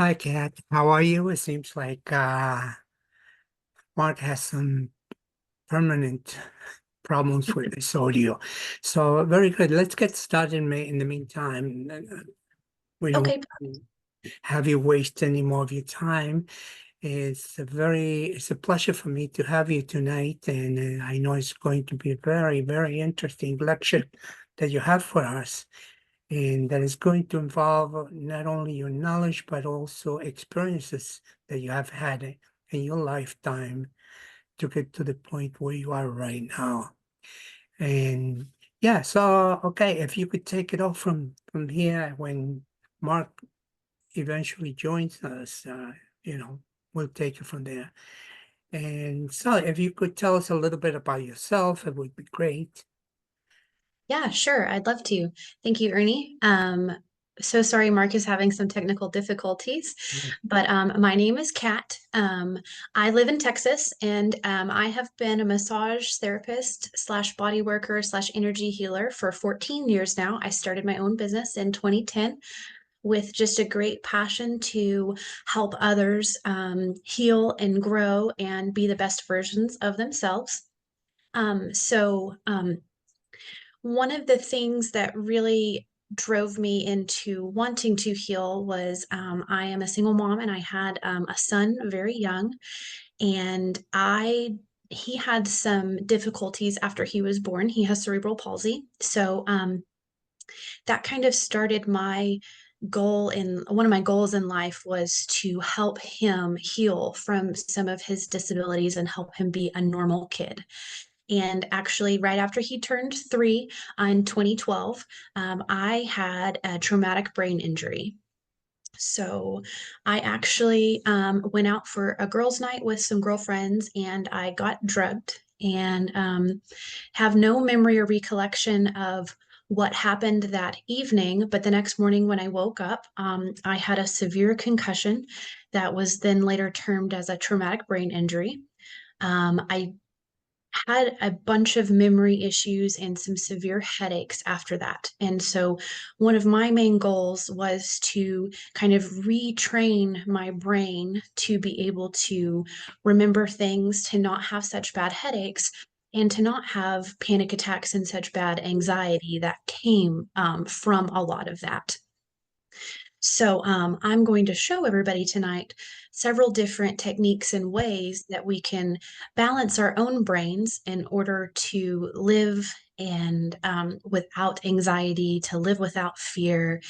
Hi, Kat. How are you? It seems like Mark has some permanent problems with his audio. So very good. Let's get started in the meantime. We don't Okay. have you waste any more of your time. It's a pleasure for me to have you tonight, and I know it's going to be a very, very interesting lecture that you have for us. And that is going to involve not only your knowledge, but also experiences that you have had in your lifetime to get to the point where you are right now. And yeah, so okay, if you could take it off from here when Mark eventually joins us, we'll take it from there. And so if you could tell us a little bit about yourself, it would be great. Yeah, sure. I'd love to. Thank you, Ernie. So sorry, Mark is having some technical difficulties, but my name is Kat. I live in Texas, and I have been a massage therapist slash body worker slash energy healer for 14 years now. I started my own business in 2010 with just a great passion to help others heal and grow and be the best versions of themselves. One of the things that really drove me into wanting to heal was I am a single mom and I had a son very young, and he had some difficulties after he was born. He has cerebral palsy. So that kind of started my goal in one of my goals in life was to help him heal from some of his disabilities and help him be a normal kid. And actually, right after he turned 3 in 2012, I had a traumatic brain injury. So I actually went out for a girls' night with some girlfriends and I got drugged and have no memory or recollection of what happened that evening. But the next morning when I woke up, I had a severe concussion that was then later termed as a traumatic brain injury. I had a bunch of memory issues and some severe headaches after that. And so, one of my main goals was to kind of retrain my brain to be able to remember things, to not have such bad headaches, and to not have panic attacks and such bad anxiety that came from a lot of that. So I'm going to show everybody tonight several different techniques and ways that we can balance our own brains in order to live and without anxiety, to live without fear,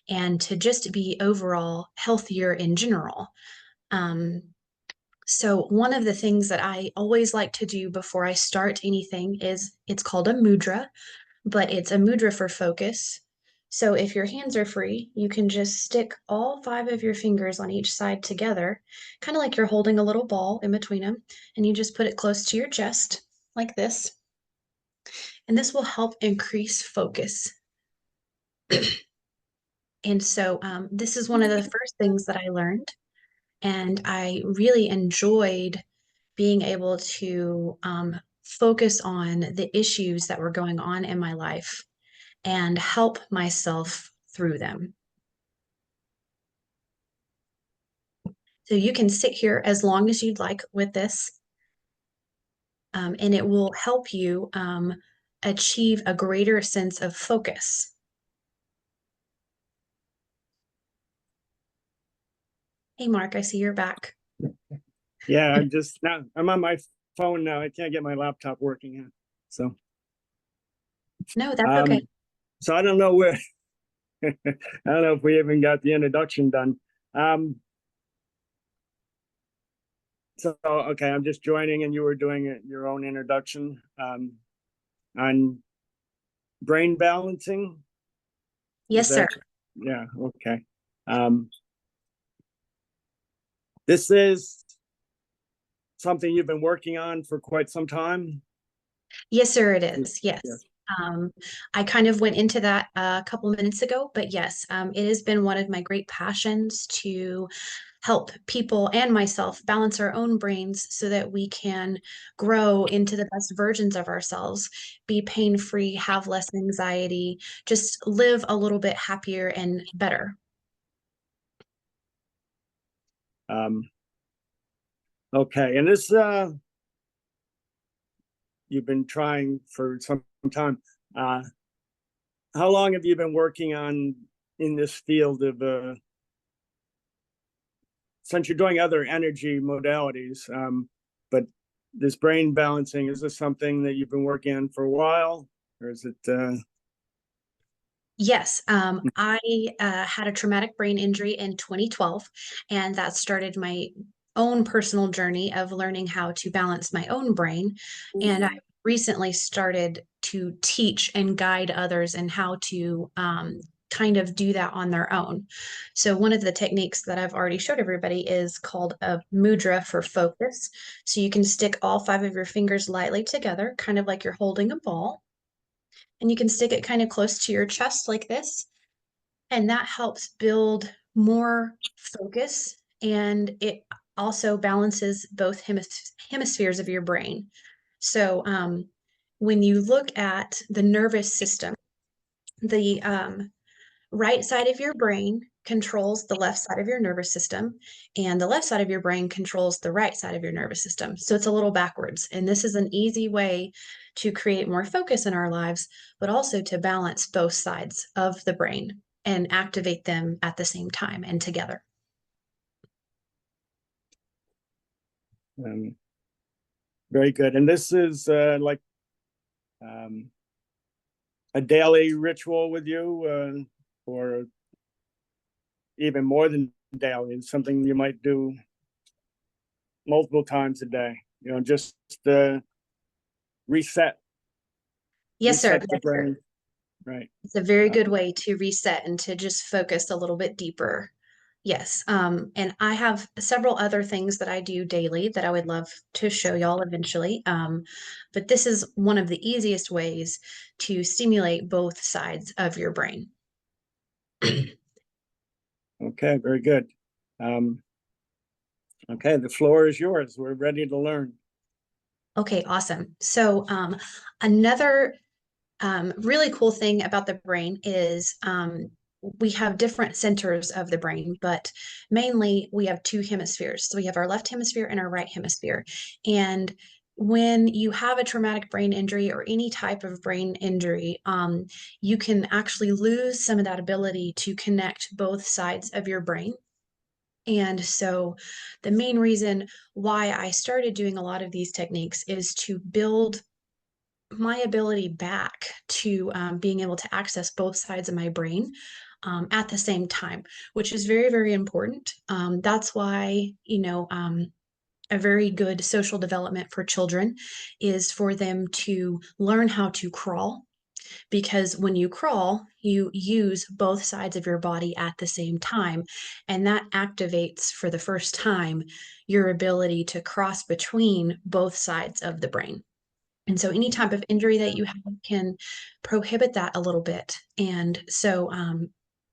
and to just be overall healthier in general. Um, so one of the things that I always like to do before I start anything is it's called a mudra, but it's a mudra for focus. So if your hands are free, you can just stick all 5 of your fingers on each side together, kind of like you're holding a little ball in between them, and you just put it close to your chest like this. And this will help increase focus. And so this is one of the first things that I learned, and I really enjoyed being able to focus on the issues that were going on in my life and help myself through them. So you can sit here as long as you'd like with this, and it will help you achieve a greater sense of focus. Hey, Mark, I see you're back. Yeah, I'm just now. I'm on my phone now. I can't get my laptop working yet. So, No, that's um, okay. so I don't know where. I don't know if we even got the introduction done. Um, so okay, I'm just joining, and you were doing your own introduction on brain balancing. Is Yes, sir. that? Yeah. Okay. Um, this is something you've been working on for quite some time. Yes, sir, it is. Yes. Yes. Um, I kind of went into that a couple minutes ago, but yes, it has been one of my great passions to help people and myself balance our own brains so that we can grow into the best versions of ourselves, be pain free, have less anxiety, just live a little bit happier and better. Okay, and this you've been trying for some time. How long have you been working on in this field of since you're doing other energy modalities, but this brain balancing, is this something that you've been working on for a while, or is it? Yes, I had a traumatic brain injury in 2012, and that started my own personal journey of learning how to balance my own brain. And I recently started to teach and guide others in how to kind of do that on their own. So, one of the techniques that I've already showed everybody is called a mudra for focus. So, you can stick all five of your fingers lightly together, kind of like you're holding a ball, and you can stick it kind of close to your chest like this. And that helps build more focus, and it also balances both hemispheres of your brain. So when you look at the nervous system, the right side of your brain controls the left side of your nervous system, and the left side of your brain controls the right side of your nervous system. So it's a little backwards. And this is an easy way to create more focus in our lives, but also to balance both sides of the brain and activate them at the same time and together. Very good. And this is like a daily ritual with you, or even more than daily, it's something you might do multiple times a day, just reset Yes, sir. the Yes, sir. brain. Right. It's a very good way to reset and to just focus a little bit deeper. Yes. And I have several other things that I do daily that I would love to show y'all eventually. But this is one of the easiest ways to stimulate both sides of your brain. Okay, very good. Okay, the floor is yours. We're ready to learn. Okay, awesome. So another really cool thing about the brain is we have different centers of the brain, but mainly we have two hemispheres. So we have our left hemisphere and our right hemisphere. And when you have a traumatic brain injury or any type of brain injury, you can actually lose some of that ability to connect both sides of your brain. And so, the main reason why I started doing a lot of these techniques is to build my ability back to being able to access both sides of my brain at the same time, which is very, very important. That's why, a very good social development for children is for them to learn how to crawl, because when you crawl, you use both sides of your body at the same time. And that activates for the first time your ability to cross between both sides of the brain. And so any type of injury that you have can prohibit that a little bit. And so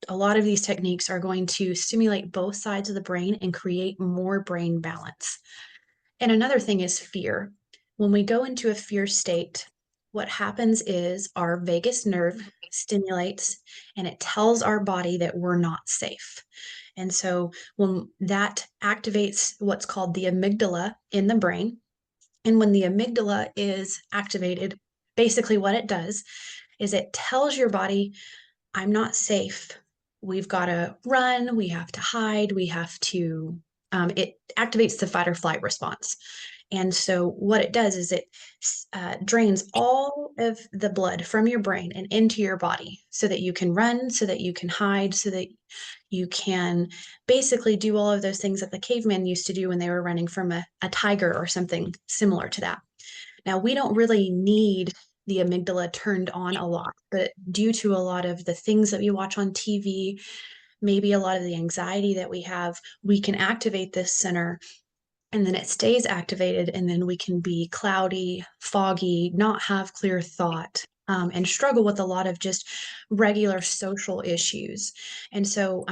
a lot of these techniques are going to stimulate both sides of the brain and create more brain balance. And another thing is fear. When we go into a fear state, what happens is our vagus nerve stimulates and it tells our body that we're not safe. And so when that activates what's called the amygdala in the brain, and when the amygdala is activated, basically what it does is it tells your body, I'm not safe. We've got to run, we have to hide, we have to, it activates the fight or flight response. And so what it does is it drains all of the blood from your brain and into your body so that you can run, so that you can hide, so that you can basically do all of those things that the cavemen used to do when they were running from a tiger or something similar to that. Now, we don't really need the amygdala turned on a lot, but due to a lot of the things that we watch on TV, maybe a lot of the anxiety that we have, we can activate this center and then it stays activated, and then we can be cloudy, foggy, not have clear thought, and struggle with a lot of just regular social issues. And so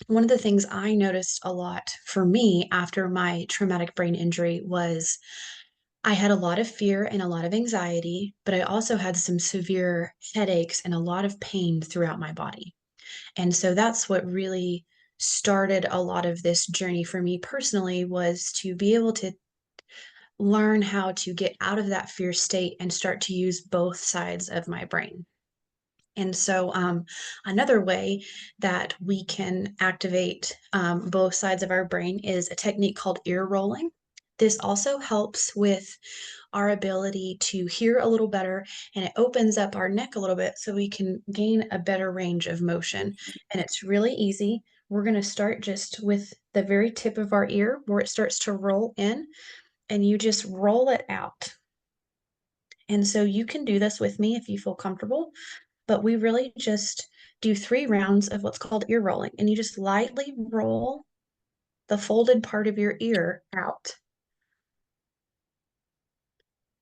one of the things I noticed a lot for me after my traumatic brain injury was I had a lot of fear and a lot of anxiety, but I also had some severe headaches and a lot of pain throughout my body. And so that's what really started a lot of this journey for me personally was to be able to learn how to get out of that fear state and start to use both sides of my brain. And so, another way that we can activate both sides of our brain is a technique called ear rolling. This also helps with our ability to hear a little better, and it opens up our neck a little bit so we can gain a better range of motion. And it's really easy. We're going to start just with the very tip of our ear where it starts to roll in, and you just roll it out. And so you can do this with me if you feel comfortable, but we really just do 3 rounds of what's called ear rolling, and you just lightly roll the folded part of your ear out.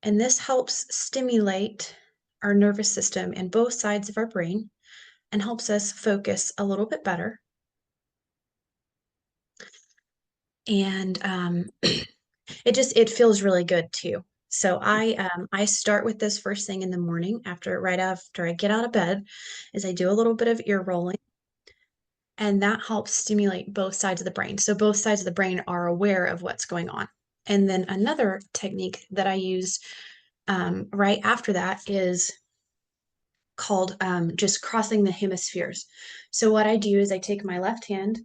And this helps stimulate our nervous system in both sides of our brain and helps us focus a little bit better. And it feels really good too. So I start with this first thing in the morning right after I get out of bed, is I do a little bit of ear rolling, and that helps stimulate both sides of the brain. So both sides of the brain are aware of what's going on. And then another technique that I use right after that is called just crossing the hemispheres. So what I do is I take my left hand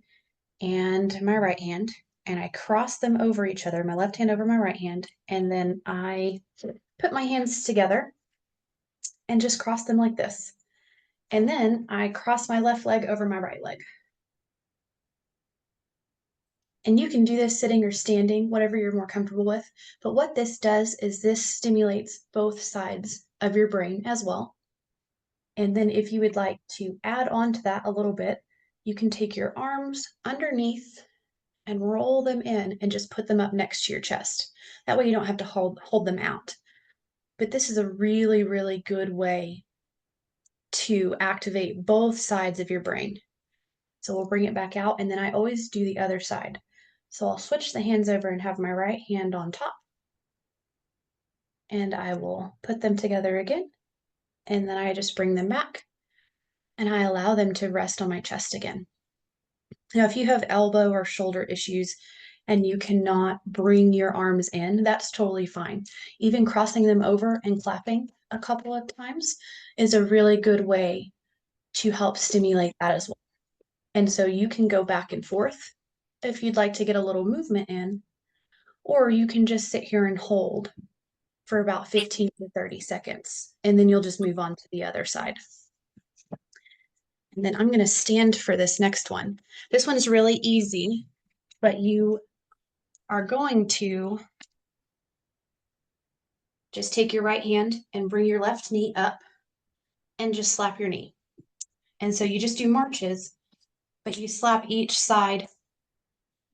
and my right hand, and I cross them over each other, my left hand over my right hand, and then I put my hands together and just cross them like this. And then I cross my left leg over my right leg. And you can do this sitting or standing, whatever you're more comfortable with. But what this does is this stimulates both sides of your brain as well. And then if you would like to add on to that a little bit, you can take your arms underneath and roll them in and just put them up next to your chest. That way you don't have to hold them out. But this is a really, really good way to activate both sides of your brain. So we'll bring it back out, and then I always do the other side. So I'll switch the hands over and have my right hand on top, and I will put them together again, and then I just bring them back, and I allow them to rest on my chest again. Now, if you have elbow or shoulder issues and you cannot bring your arms in, that's totally fine. Even crossing them over and clapping a couple of times is a really good way to help stimulate that as well. And so you can go back and forth if you'd like to get a little movement in, or you can just sit here and hold for about 15 to 30 seconds, and then you'll just move on to the other side. And then I'm going to stand for this next one. This one's really easy, but you are going to just take your right hand and bring your left knee up and just slap your knee. And so you just do marches, but you slap each side,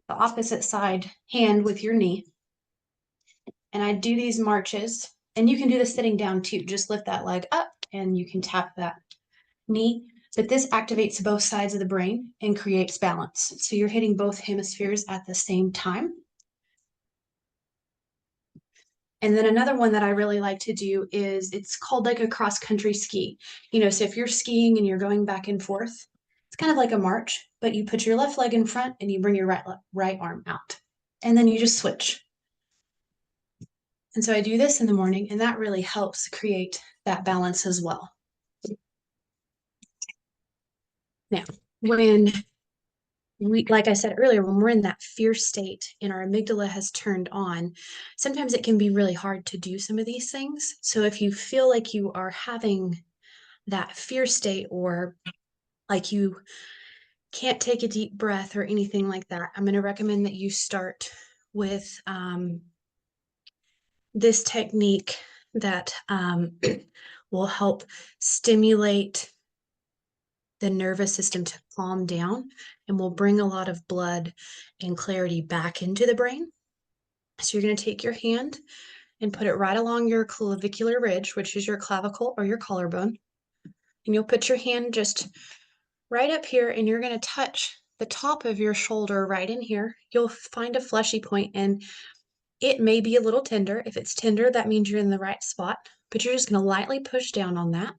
the opposite side hand with your knee. And I do these marches, and you can do this sitting down too. Just lift that leg up and you can tap that knee. But this activates both sides of the brain and creates balance. So you're hitting both hemispheres at the same time. And then another one that I really like to do is, it's called like a cross country ski. So if you're skiing and you're going back and forth, it's kind of like a march, but you put your left leg in front and you bring your right arm out. And then you just switch. And so I do this in the morning, and that really helps create that balance as well. Now, like I said earlier, when we're in that fear state and our amygdala has turned on, sometimes it can be really hard to do some of these things. So if you feel like you are having that fear state, or like you can't take a deep breath or anything like that, I'm going to recommend that you start with this technique that will help stimulate the nervous system to calm down and will bring a lot of blood and clarity back into the brain. So you're going to take your hand and put it right along your clavicular ridge, which is your clavicle or your collarbone. And you'll put your hand just right up here, and you're going to touch the top of your shoulder right in here. You'll find a fleshy point, and it may be a little tender. If it's tender, that means you're in the right spot, but you're just going to lightly push down on that.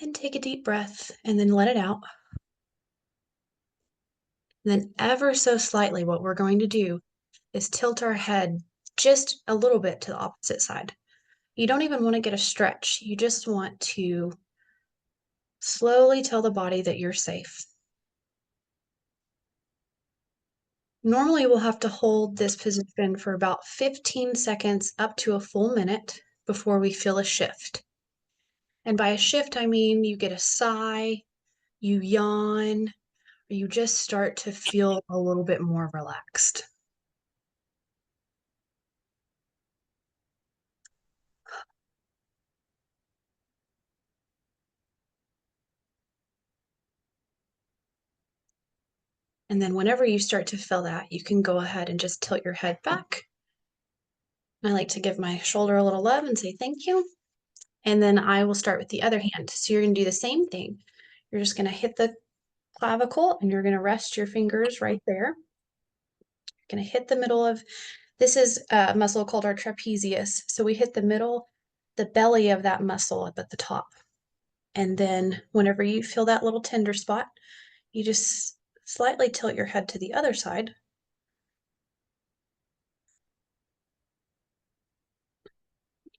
And take a deep breath and then let it out. And then ever so slightly, what we're going to do is tilt our head just a little bit to the opposite side. You don't even want to get a stretch. You just want to slowly tell the body that you're safe. Normally, we'll have to hold this position for about 15 seconds up to a full minute before we feel a shift. And by a shift, I mean you get a sigh, you yawn, or you just start to feel a little bit more relaxed. And then whenever you start to feel that, you can go ahead and just tilt your head back. I like to give my shoulder a little love and say thank you. And then I will start with the other hand. So you're going to do the same thing. You're just going to hit the clavicle and you're going to rest your fingers right there. You're going to hit the middle of, this is a muscle called our trapezius. So we hit the middle, the belly of that muscle up at the top. And then whenever you feel that little tender spot, you just slightly tilt your head to the other side.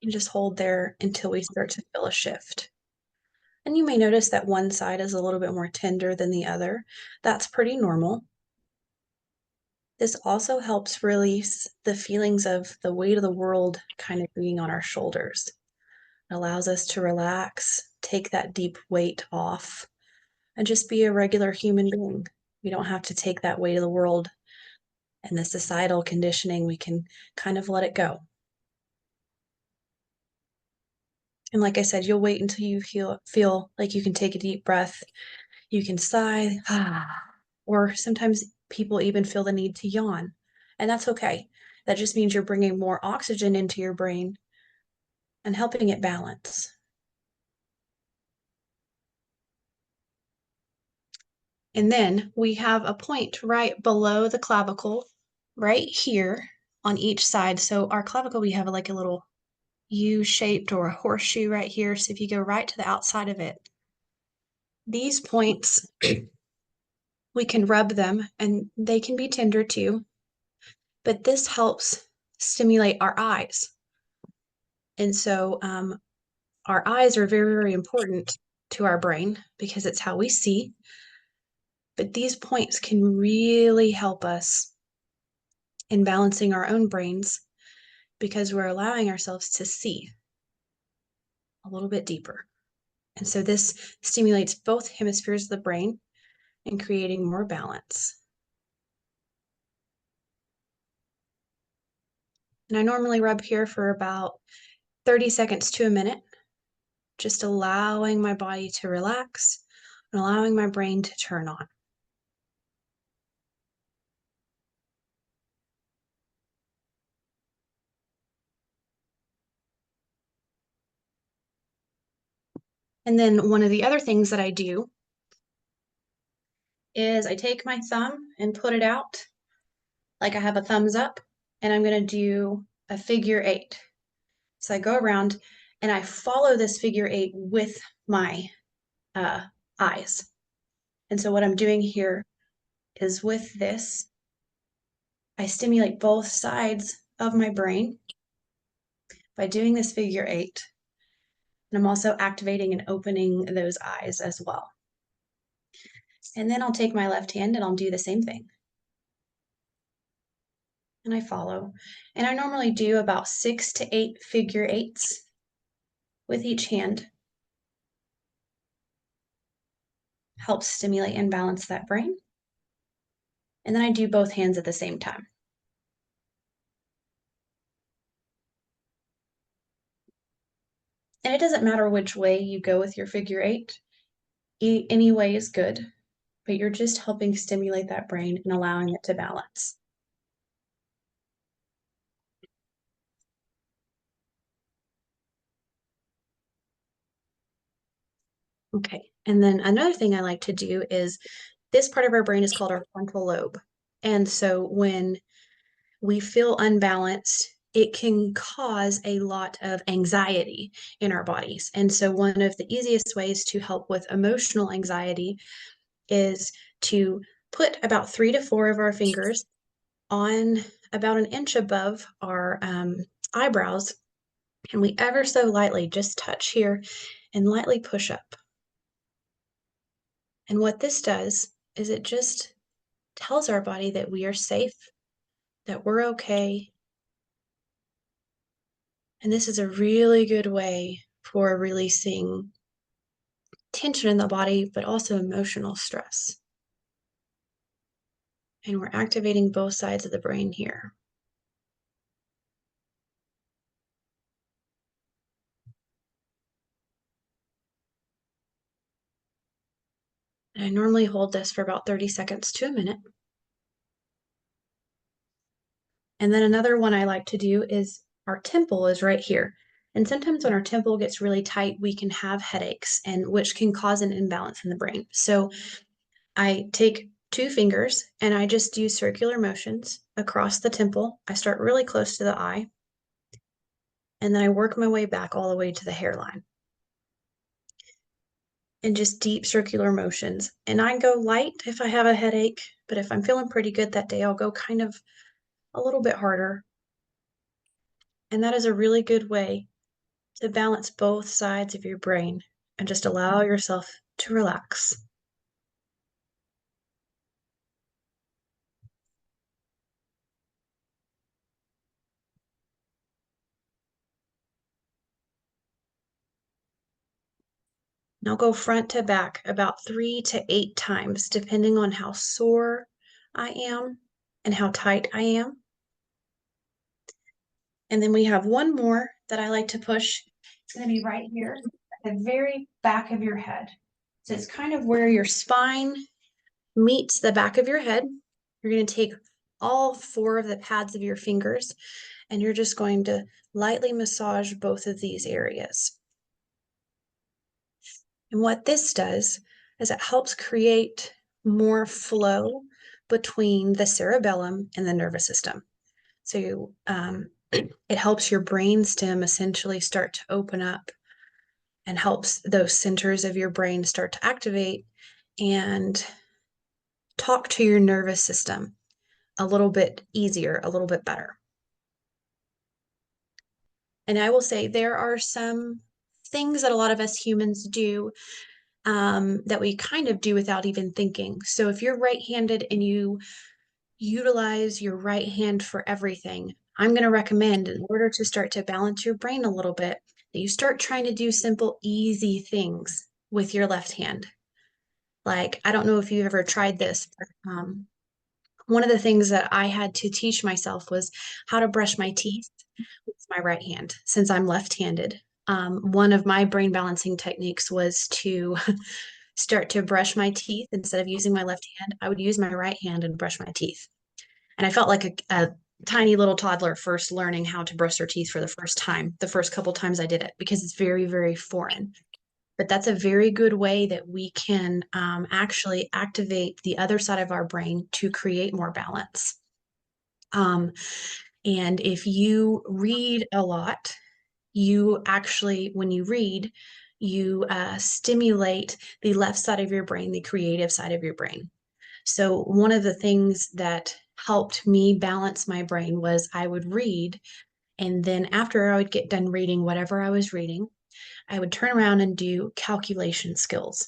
And just hold there until we start to feel a shift. And you may notice that one side is a little bit more tender than the other. That's pretty normal. This also helps release the feelings of the weight of the world kind of being on our shoulders. It allows us to relax, take that deep weight off, and just be a regular human being. We don't have to take that weight of the world and the societal conditioning. We can kind of let it go. And like I said, you'll wait until you feel like you can take a deep breath. You can sigh, or sometimes people even feel the need to yawn. And that's okay. That just means you're bringing more oxygen into your brain and helping it balance. And then we have a point right below the clavicle, right here on each side. So our clavicle, we have like a little U-shaped or a horseshoe right here. So if you go right to the outside of it, these points, we can rub them and they can be tender too, but this helps stimulate our eyes. And so our eyes are very, very important to our brain because it's how we see. But these points can really help us in balancing our own brains because we're allowing ourselves to see a little bit deeper. And so this stimulates both hemispheres of the brain and creating more balance. And I normally rub here for about 30 seconds to a minute, just allowing my body to relax and allowing my brain to turn on. And then one of the other things that I do is I take my thumb and put it out like I have a thumbs up, and I'm going to do a figure 8. So I go around and I follow this figure 8 with my eyes. And so what I'm doing here is with this, I stimulate both sides of my brain by doing this figure 8. And I'm also activating and opening those eyes as well. And then I'll take my left hand and I'll do the same thing. And I follow. And I normally do about 6 to 8 figure 8s with each hand. Helps stimulate and balance that brain. And then I do both hands at the same time. And it doesn't matter which way you go with your figure 8. Any way is good, but you're just helping stimulate that brain and allowing it to balance. Okay, and then another thing I like to do is this part of our brain is called our frontal lobe. And so when we feel unbalanced, it can cause a lot of anxiety in our bodies. And so one of the easiest ways to help with emotional anxiety is to put about 3 to 4 of our fingers on about an inch above our eyebrows, and we ever so lightly just touch here and lightly push up. And what this does is it just tells our body that we are safe, that we're okay. And this is a really good way for releasing tension in the body, but also emotional stress. And we're activating both sides of the brain here. And I normally hold this for about 30 seconds to a minute. And then another one I like to do is our temple is right here. And sometimes when our temple gets really tight, we can have headaches, and which can cause an imbalance in the brain. So I take 2 fingers and I just do circular motions across the temple. I start really close to the eye, and then I work my way back all the way to the hairline. And just deep circular motions. And I go light if I have a headache, but if I'm feeling pretty good that day, I'll go kind of a little bit harder. And that is a really good way to balance both sides of your brain and just allow yourself to relax. And I'll go front to back about 3 to 8 times, depending on how sore I am and how tight I am. And then we have one more that I like to push. It's going to be right here at the very back of your head. So it's kind of where your spine meets the back of your head. You're going to take all 4 of the pads of your fingers, and you're just going to lightly massage both of these areas. And what this does is it helps create more flow between the cerebellum and the nervous system. So it helps your brain stem essentially start to open up and helps those centers of your brain start to activate and talk to your nervous system a little bit easier, a little bit better. And I will say there are some things that a lot of us humans do that we kind of do without even thinking. So if you're right-handed and you utilize your right hand for everything, I'm going to recommend, in order to start to balance your brain a little bit, that you start trying to do simple, easy things with your left hand. Like, I don't know if you've ever tried this, but one of the things that I had to teach myself was how to brush my teeth with my right hand, since I'm left-handed. One of my brain balancing techniques was to start to brush my teeth. Instead of using my left hand, I would use my right hand and brush my teeth. And I felt like a tiny little toddler first learning how to brush their teeth for the first time, the first couple times I did it, because it's very, very foreign. But that's a very good way that we can actually activate the other side of our brain to create more balance. And if you read a lot, you actually, when you read, you stimulate the left side of your brain, the creative side of your brain. So one of the things that helped me balance my brain was I would read, and then after I would get done reading whatever I was reading, I would turn around and do calculation skills.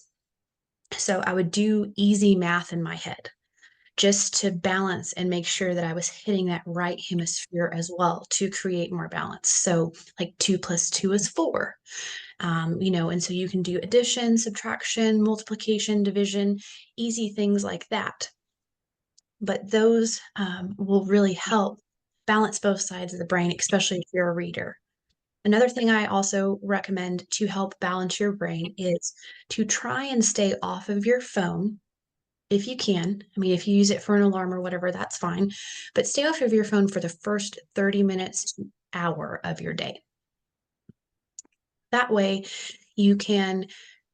So I would do easy math in my head just to balance and make sure that I was hitting that right hemisphere as well to create more balance. So like 2 plus 2 is 4. And so you can do addition, subtraction, multiplication, division, easy things like that. But those will really help balance both sides of the brain, especially if you're a reader. Another thing I also recommend to help balance your brain is to try and stay off of your phone if you can. I mean, if you use it for an alarm or whatever, that's fine. But stay off of your phone for the first 30 minutes to hour of your day. That way, you can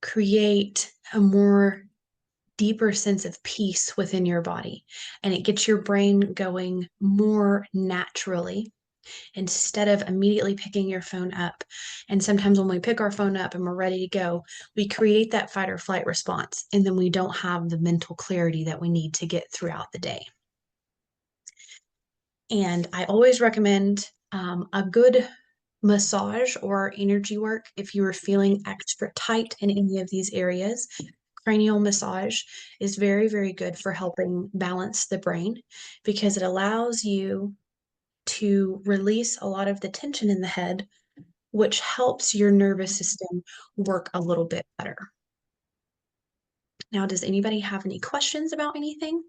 create a more deeper sense of peace within your body, and it gets your brain going more naturally. instead of immediately picking your phone up. And sometimes when we pick our phone up and we're ready to go, we create that fight or flight response, and then we don't have the mental clarity that we need to get throughout the day. And I always recommend a good massage or energy work if you are feeling extra tight in any of these areas. Cranial massage is very, very good for helping balance the brain because it allows you to release a lot of the tension in the head, which helps your nervous system work a little bit better. Now, does anybody have any questions about anything?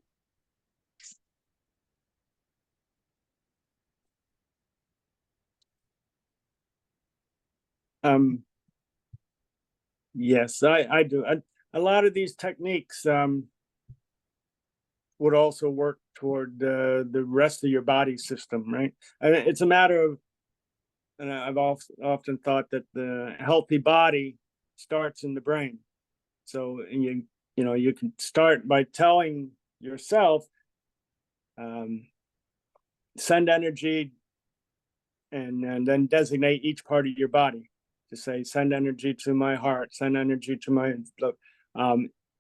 Yes, I do. A lot of these techniques would also work toward the rest of your body system, right? And it's a matter of, and I've often thought that the healthy body starts in the brain. So you can start by telling yourself, send energy, and then designate each part of your body to say, send energy to my heart, send energy to my blood.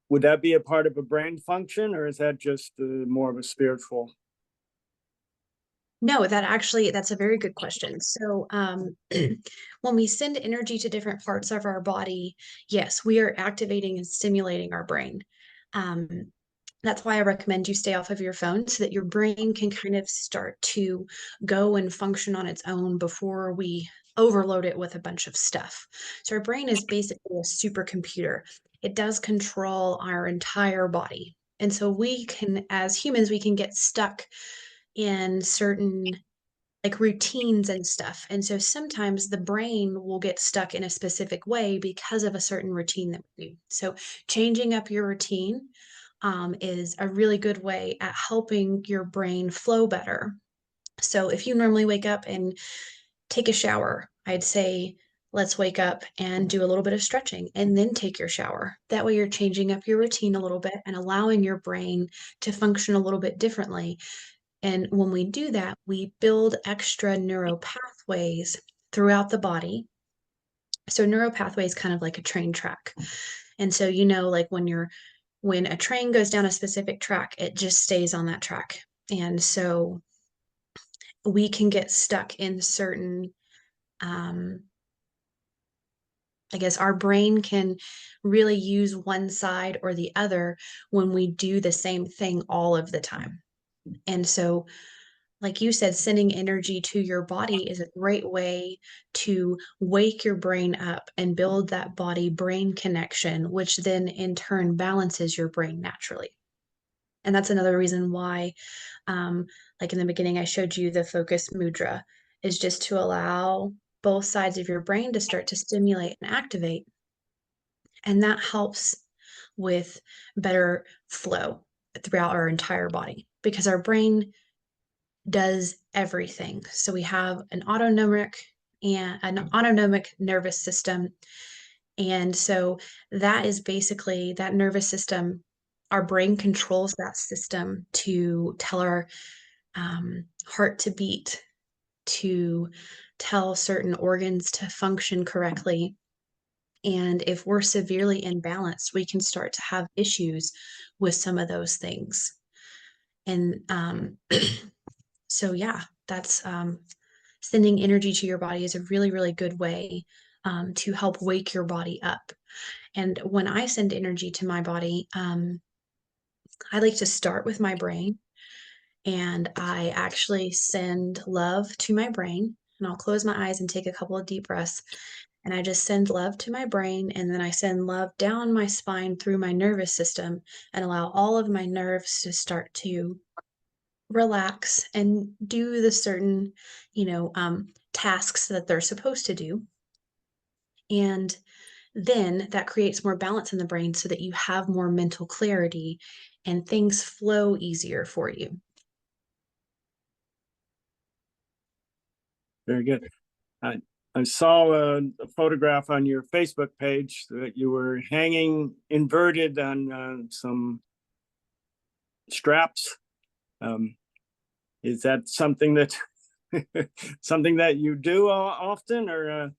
Would that be a part of a brain function, or is that just more of a spiritual? No, that's a very good question. So, when we send energy to different parts of our body, yes, we are activating and stimulating our brain. Um, that's why I recommend you stay off of your phone so that your brain can kind of start to go and function on its own before we overload it with a bunch of stuff. So our brain is basically a supercomputer. It does control our entire body. And so we can, as humans, we can get stuck in certain like routines and stuff. And so sometimes the brain will get stuck in a specific way because of a certain routine that we do. So changing up your routine is a really good way at helping your brain flow better. So if you normally wake up and take a shower, I'd say let's wake up and do a little bit of stretching and then take your shower. That way you're changing up your routine a little bit and allowing your brain to function a little bit differently. And when we do that, we build extra neural pathways throughout the body. So neural pathway is kind of like a train track. And so like when a train goes down a specific track, it just stays on that track. And so we can get stuck in certain I guess our brain can really use one side or the other when we do the same thing all of the time. And so like you said, sending energy to your body is a great way to wake your brain up and build that body brain connection, which then in turn balances your brain naturally. And that's another reason why, like in the beginning, I showed you the focus mudra is just to allow both sides of your brain to start to stimulate and activate. And that helps with better flow throughout our entire body because our brain does everything. So we have an autonomic nervous system. And so that is basically that nervous system. Our brain controls that system to tell our heart to beat, to tell certain organs to function correctly. And if we're severely imbalanced, we can start to have issues with some of those things. And so yeah, that's sending energy to your body is a really, really good way to help wake your body up. And when I send energy to my body, I like to start with my brain, and I actually send love to my brain. And I'll close my eyes and take a couple of deep breaths. And I just send love to my brain, and then I send love down my spine through my nervous system and allow all of my nerves to start to relax and do the certain, tasks that they're supposed to do. And then that creates more balance in the brain so that you have more mental clarity and things flow easier for you. Very good. I saw a photograph on your Facebook page that you were hanging inverted on some straps. Is that something that something that you do often, or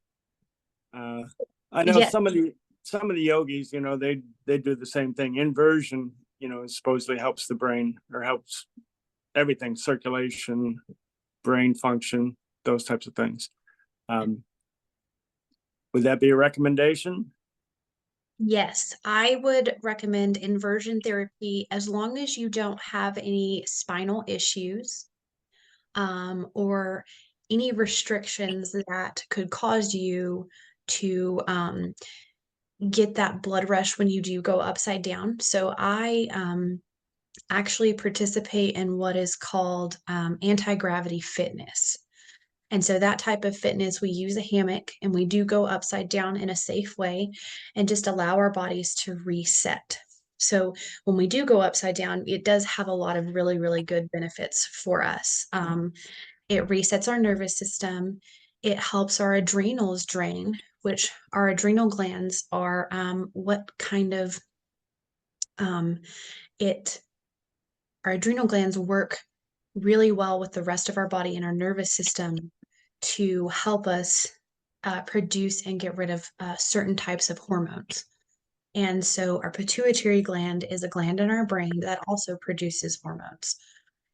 I know Yeah. some of the yogis, they do the same thing. Inversion, supposedly helps the brain or helps everything, circulation, brain function, those types of things. Would that be a recommendation? Yes, I would recommend inversion therapy as long as you don't have any spinal issues, or any restrictions that could cause you to get that blood rush when you do go upside down. So I actually participate in what is called anti-gravity fitness. And so that type of fitness, we use a hammock and we do go upside down in a safe way and just allow our bodies to reset. So when we do go upside down, it does have a lot of really, really good benefits for us. It resets our nervous system. It helps our adrenals drain, which our adrenal glands are what kind of it our adrenal glands work really well with the rest of our body and our nervous system to help us produce and get rid of certain types of hormones. And so our pituitary gland is a gland in our brain that also produces hormones.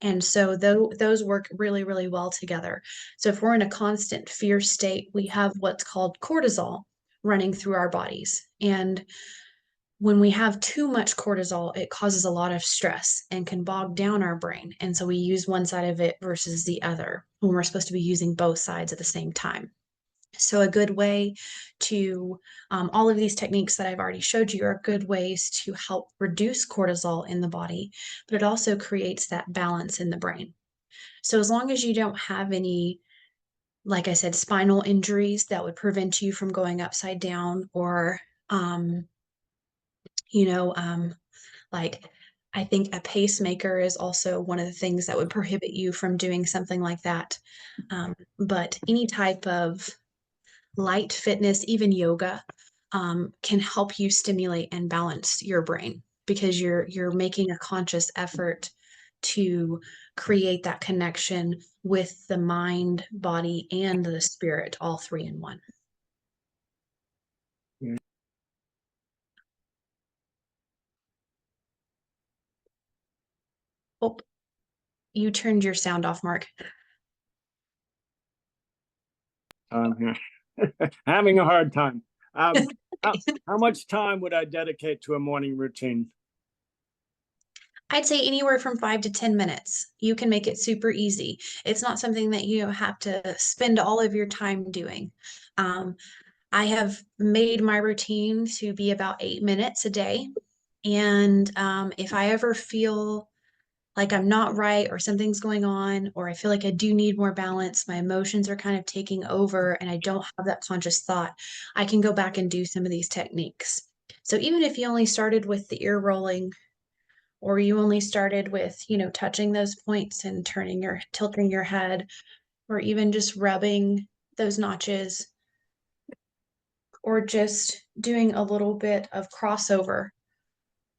And so those work really, really well together. So if we're in a constant fear state, we have what's called cortisol running through our bodies. And when we have too much cortisol, it causes a lot of stress and can bog down our brain. And so we use one side of it versus the other when we're supposed to be using both sides at the same time. So a good way to, all of these techniques that I've already showed you are good ways to help reduce cortisol in the body, but it also creates that balance in the brain. So as long as you don't have any, like I said, spinal injuries that would prevent you from going upside down, or, you know, like I think a pacemaker is also one of the things that would prohibit you from doing something like that. But any type of light fitness, even yoga, can help you stimulate and balance your brain because you're making a conscious effort to create that connection with the mind, body, and the spirit, all three in one. Oh, you turned your sound off, Mark. Having a hard time. How much time would I dedicate to a morning routine? I'd say anywhere from 5 to 10 minutes. You can make it super easy. It's not something that you have to spend all of your time doing. Um, I have made my routine to be about 8 minutes a day. And if I ever feel like I'm not right or something's going on, or I feel like I do need more balance, my emotions are kind of taking over and I don't have that conscious thought, I can go back and do some of these techniques. So even if you only started with the ear rolling, or you only started with, touching those points and tilting your head, or even just rubbing those notches, or just doing a little bit of crossover,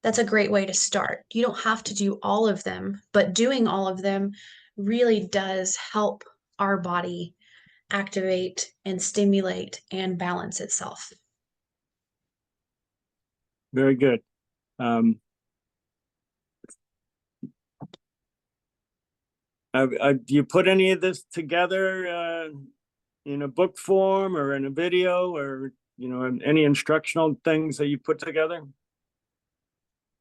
that's a great way to start. You don't have to do all of them, but doing all of them really does help our body activate and stimulate and balance itself. Very good. Do you put any of this together in a book form or in a video, or any instructional things that you put together?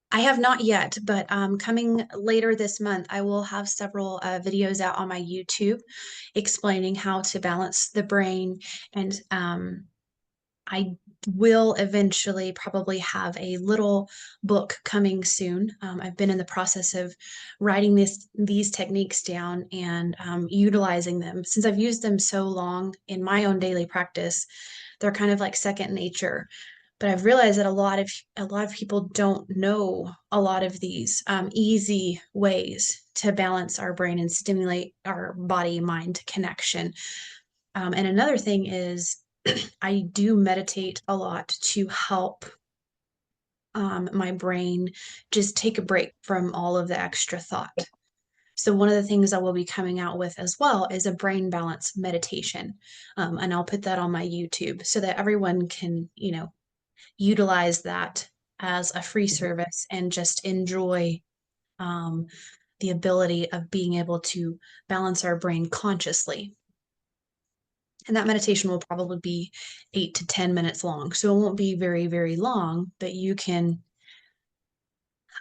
I have not yet, but coming later this month, I will have several videos out on my YouTube explaining how to balance the brain. And I will eventually probably have a little book coming soon. I've been in the process of writing these techniques down and utilizing them. Since I've used them so long in my own daily practice, they're kind of like second nature. But I've realized that a lot of people don't know a lot of these easy ways to balance our brain and stimulate our body mind connection. And another thing is, I do meditate a lot to help my brain just take a break from all of the extra thought. So one of the things I will be coming out with as well is a brain balance meditation. And I'll put that on my YouTube so that everyone can, utilize that as a free service and just enjoy um, the ability of being able to balance our brain consciously. And that meditation will probably be 8 to 10 minutes long. So it won't be very, very long, but you can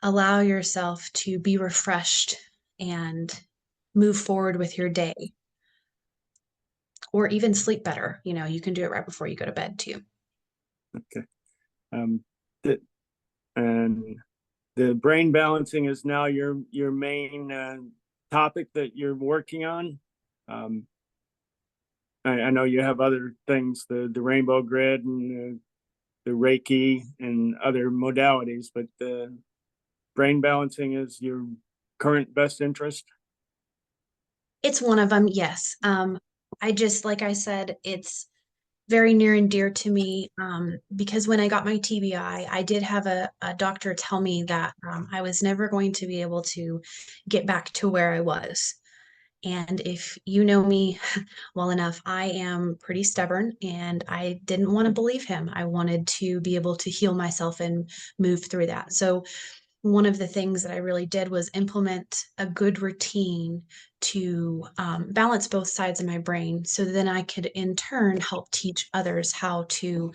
allow yourself to be refreshed and move forward with your day or even sleep better. You can do it right before you go to bed too. Okay. The, and the brain balancing is now your main topic that you're working on. I know you have other things, the rainbow grid and the Reiki and other modalities, but the brain balancing is your current best interest. It's one of them, yes. Like I said, it's very near and dear to me because when I got my TBI, I did have a doctor tell me that I was never going to be able to get back to where I was. And if you know me well enough, I am pretty stubborn and I didn't want to believe him. I wanted to be able to heal myself and move through that. So one of the things that I really did was implement a good routine to balance both sides of my brain so then I could in turn help teach others how to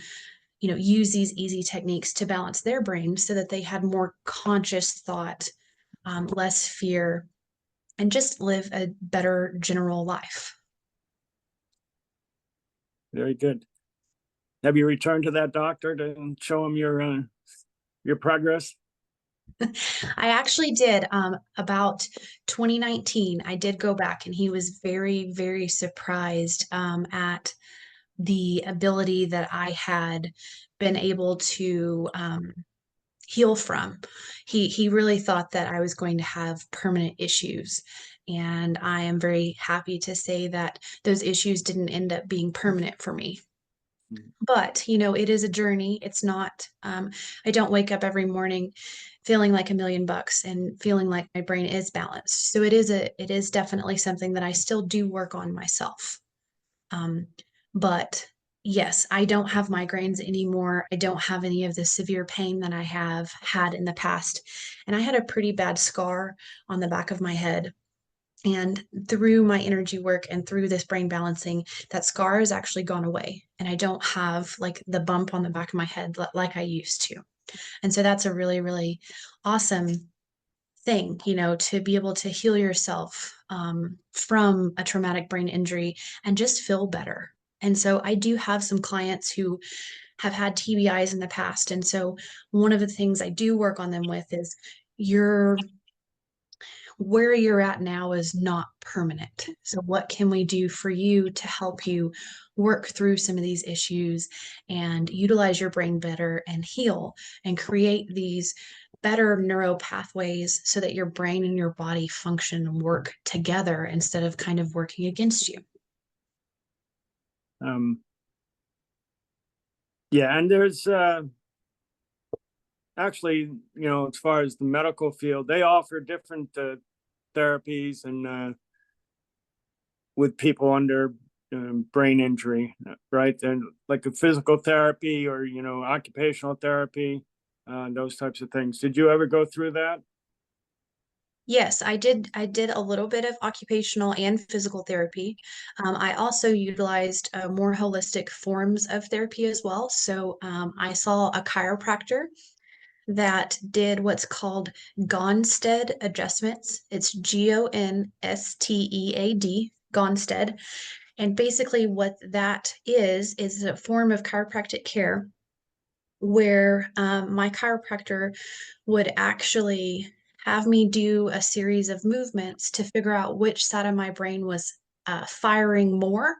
use these easy techniques to balance their brain so that they had more conscious thought, less fear, and just live a better general life. Very good. Have you returned to that doctor to show him your progress? I actually did. About 2019, I did go back, and he was very, very surprised at the ability that I had been able to heal from. He really thought that I was going to have permanent issues. And I am very happy to say that those issues didn't end up being permanent for me. But, it is a journey. It's not, I don't wake up every morning feeling like $1,000,000 and feeling like my brain is balanced. So it is definitely something that I still do work on myself. Um, but yes, I don't have migraines anymore. I don't have any of the severe pain that I have had in the past. And I had a pretty bad scar on the back of my head. And through my energy work and through this brain balancing, that scar has actually gone away. And I don't have like the bump on the back of my head like I used to. And so that's a really, really awesome thing, to be able to heal yourself from a traumatic brain injury and just feel better. And so I do have some clients who have had TBIs in the past. And so one of the things I do work on them with is your where you're at now is not permanent. So what can we do for you to help you work through some of these issues and utilize your brain better and heal and create these better neural pathways so that your brain and your body function and work together instead of kind of working against you. Yeah, and there's actually, as far as the medical field, they offer different therapies and with people under brain injury, right? And like a physical therapy or occupational therapy, those types of things. Did you ever go through that? Yes, I did. I did a little bit of occupational and physical therapy. I also utilized more holistic forms of therapy as well. So I saw a chiropractor that did what's called Gonstead adjustments. It's Gonstead, Gonstead. And basically, what that is a form of chiropractic care where my chiropractor would actually have me do a series of movements to figure out which side of my brain was firing more.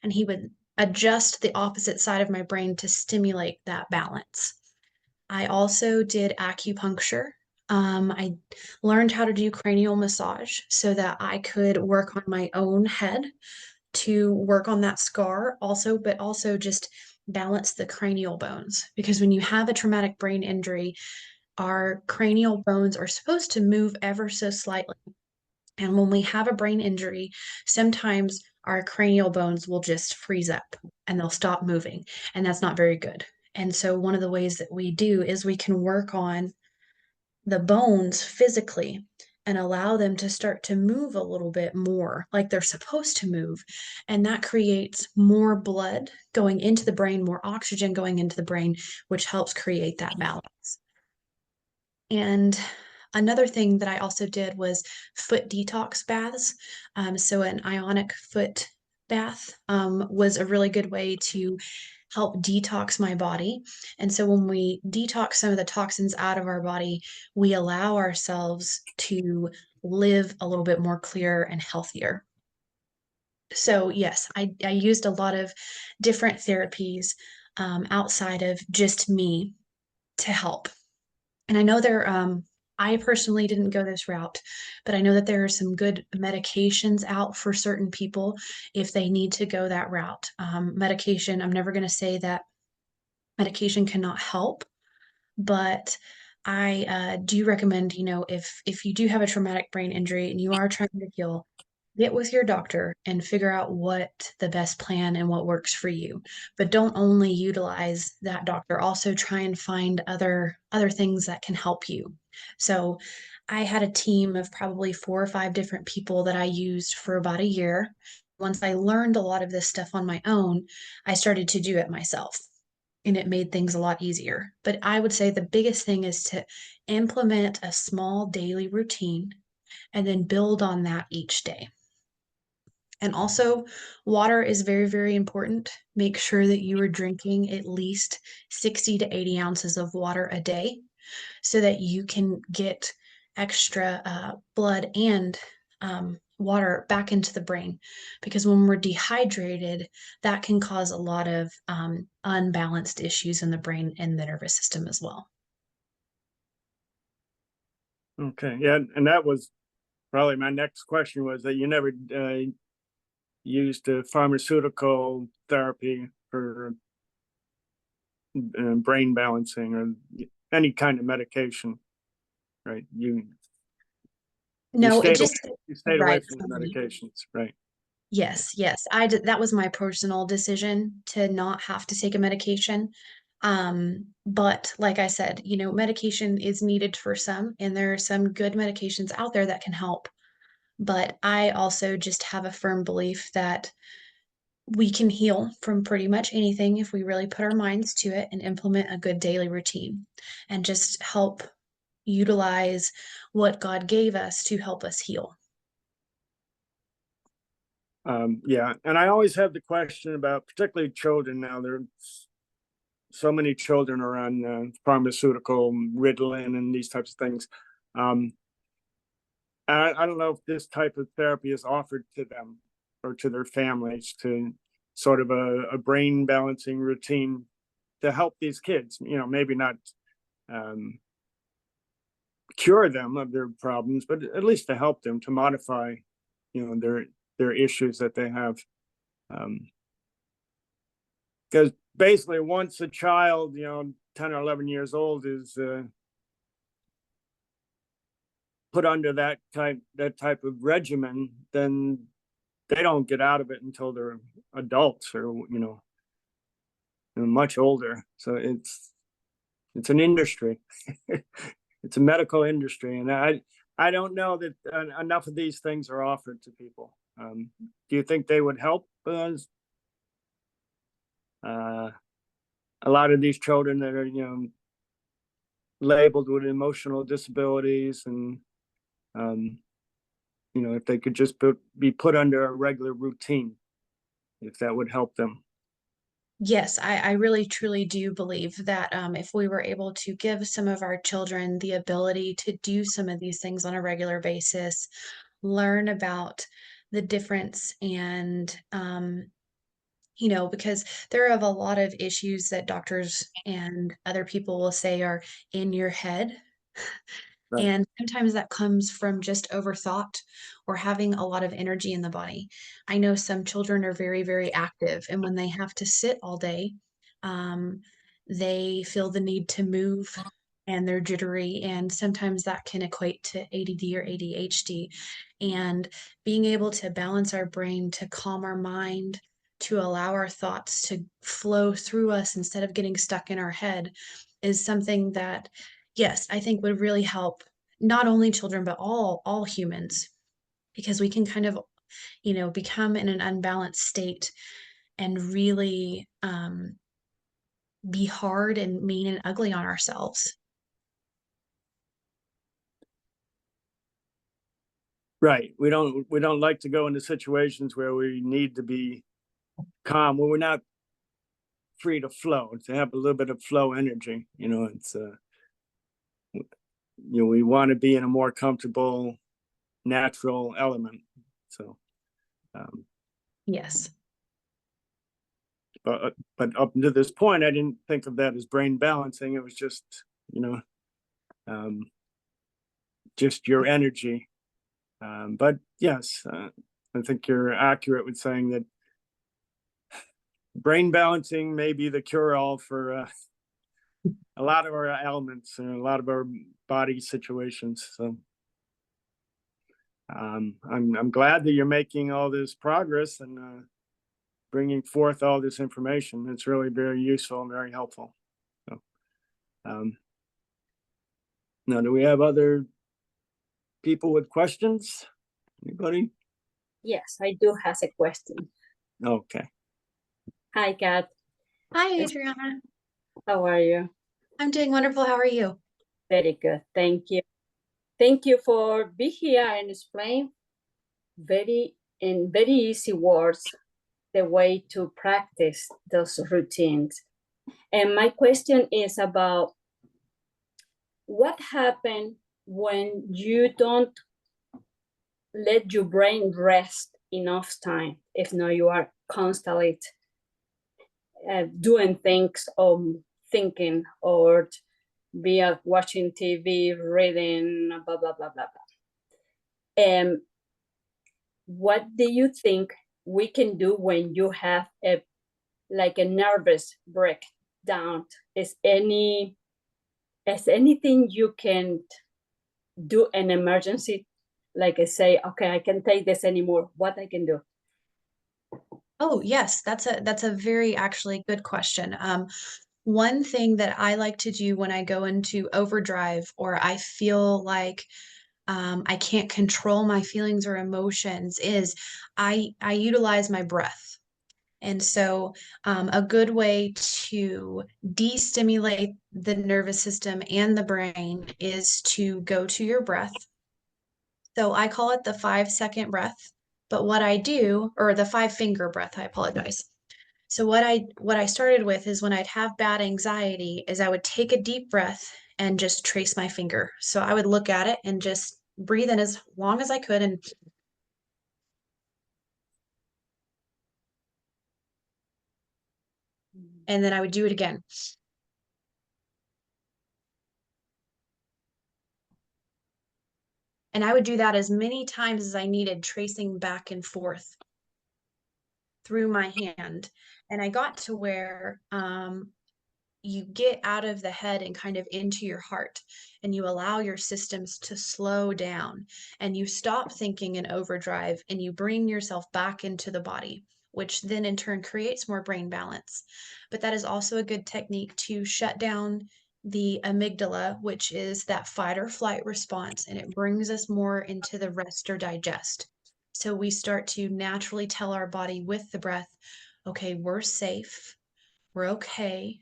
And he would adjust the opposite side of my brain to stimulate that balance. I also did acupuncture. I learned how to do cranial massage so that I could work on my own head to work on that scar also, but also just balance the cranial bones. Because when you have a traumatic brain injury, our cranial bones are supposed to move ever so slightly. And when we have a brain injury, sometimes our cranial bones will just freeze up and they'll stop moving. And that's not very good. And so, one of the ways that we do is we can work on the bones physically and allow them to start to move a little bit more like they're supposed to move. And that creates more blood going into the brain, more oxygen going into the brain, which helps create that balance. And another thing that I also did was foot detox baths. So, an ionic foot bath was a really good way to help detox my body. And so, when we detox some of the toxins out of our body, we allow ourselves to live a little bit more clear and healthier. So, yes, I used a lot of different therapies outside of just me to help. And I know I personally didn't go this route, but I know that there are some good medications out for certain people if they need to go that route. Medication, I'm never going to say that medication cannot help, but I do recommend, if you do have a traumatic brain injury and you are trying to heal, get with your doctor and figure out what the best plan and what works for you. But don't only utilize that doctor, also try and find other things that can help you. So I had a team of probably 4 or 5 different people that I used for about a year. Once I learned a lot of this stuff on my own, I started to do it myself. And it made things a lot easier. But I would say the biggest thing is to implement a small daily routine and then build on that each day. And also, water is very, very important. Make sure that you are drinking at least 60 to 80 ounces of water a day so that you can get extra blood and water back into the brain. Because when we're dehydrated, that can cause a lot of unbalanced issues in the brain and the nervous system as well. Okay, yeah, and that was probably my next question, was that you never used pharmaceutical therapy for brain balancing or any kind of medication, right? You No, it stayed just you stayed away right from the for me. medications, right? Yes, yes. That was my personal decision to not have to take a medication. But like I said, medication is needed for some, and there are some good medications out there that can help. But I also just have a firm belief that we can heal from pretty much anything if we really put our minds to it and implement a good daily routine and just help utilize what God gave us to help us heal. Yeah, and I always have the question about particularly children. Now there's so many children are on pharmaceutical Ritalin and these types of things. I don't know if this type of therapy is offered to them or to their families, to sort of a brain balancing routine to help these kids, maybe not cure them of their problems, but at least to help them to modify, their issues that they have. Because basically once a child, 10 or 11 years old is put under that type of regimen, then they don't get out of it until they're adults or much older. So it's an industry. It's a medical industry, and I don't know that enough of these things are offered to people. Do you think they would help a lot of these children that are labeled with emotional disabilities, and if they could just be put under a regular routine, if that would help them? Yes, I really truly do believe that if we were able to give some of our children the ability to do some of these things on a regular basis, learn about the difference and because there are a lot of issues that doctors and other people will say are in your head. Right. And sometimes that comes from just overthought or having a lot of energy in the body. I know some children are very, very active, and when they have to sit all day, um, they feel the need to move and they're jittery, and sometimes that can equate to ADD or ADHD. And being able to balance our brain, to calm our mind, to allow our thoughts to flow through us instead of getting stuck in our head is something that, yes, I think would really help not only children but all humans, because we can kind of, become in an unbalanced state and really be hard and mean and ugly on ourselves. Right. We don't like to go into situations where we need to be calm, where we're not free to flow, to have a little bit of flow energy. It's we want to be in a more comfortable, natural element. So Yes. but up to this point, I didn't think of that as brain balancing. It was just just your energy. But yes, I think you're accurate with saying that brain balancing may be the cure-all for a lot of our ailments and a lot of our body situations. So I'm glad that you're making all this progress and bringing forth all this information. It's really very useful and very helpful. So, now, do we have other people with questions? Anybody? Yes, I do have a question. Okay. Hi, Kat. Hi, Yes. Adriana. How are you? I'm doing wonderful. How are you? Very good. Thank you. Thank you for being here and explain in very easy words the way to practice those routines. And my question is about what happens when you don't let your brain rest enough time. If not, you are constantly doing things or thinking or be watching TV, reading, blah, blah, blah, blah, blah. What do you think we can do when you have a nervous breakdown? Is anything you can do an emergency? Like I say, okay, I can't take this anymore. What I can do? Oh, yes, that's a very actually good question. One thing that I like to do when I go into overdrive or I feel like I can't control my feelings or emotions is I utilize my breath. And so a good way to de-stimulate the nervous system and the brain is to go to your breath. So I call it the 5-second breath, but what I do, or the 5-finger breath, I apologize. So what I started with is when I'd have bad anxiety is I would take a deep breath and just trace my finger. So I would look at it and just breathe in as long as I could and then I would do it again. And I would do that as many times as I needed, tracing back and forth through my hand. And I got to where you get out of the head and kind of into your heart, and you allow your systems to slow down, and you stop thinking in overdrive, and you bring yourself back into the body, which then in turn creates more brain balance. But that is also a good technique to shut down the amygdala, which is that fight or flight response, and it brings us more into the rest or digest. So we start to naturally tell our body with the breath, okay, we're safe, we're okay.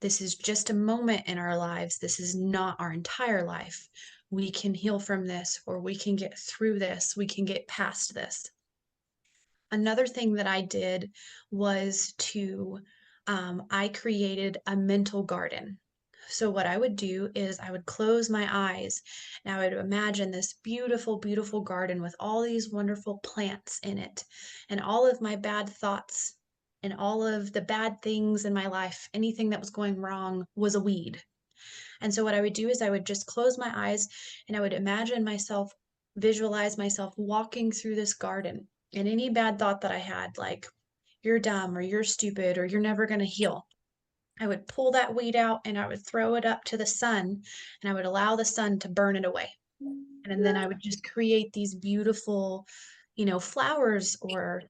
This is just a moment in our lives. This is not our entire life. We can heal from this, or we can get through this. We can get past this. Another thing that I did was I created a mental garden. So what I would do is I would close my eyes and I would imagine this beautiful, beautiful garden with all these wonderful plants in it, and all of my bad thoughts and all of the bad things in my life, anything that was going wrong, was a weed. And so what I would do is I would just close my eyes and I would imagine myself, visualize myself walking through this garden, and any bad thought that I had, like you're dumb or you're stupid or you're never going to heal, I would pull that weed out and I would throw it up to the sun and I would allow the sun to burn it away. And then I would just create these beautiful, flowers or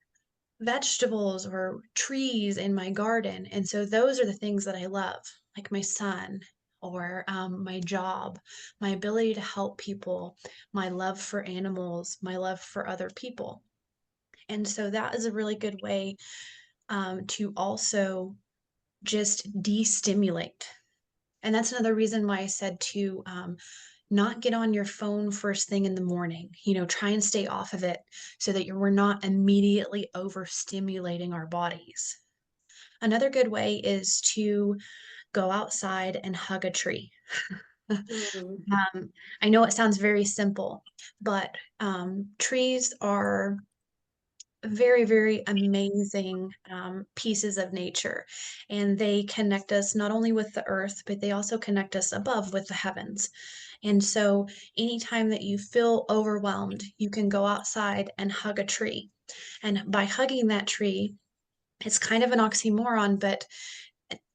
vegetables or trees in my garden. And so those are the things that I love, like my son or my job, my ability to help people, my love for animals, my love for other people. And so that is a really good way to also just de-stimulate. And that's another reason why I said to not get on your phone first thing in the morning. Try and stay off of it so that we're not immediately overstimulating our bodies. Another good way is to go outside and hug a tree. Mm. I know it sounds very simple, but trees are very, very amazing pieces of nature. And they connect us not only with the earth, but they also connect us above with the heavens. And so anytime that you feel overwhelmed, you can go outside and hug a tree. And by hugging that tree, it's kind of an oxymoron, but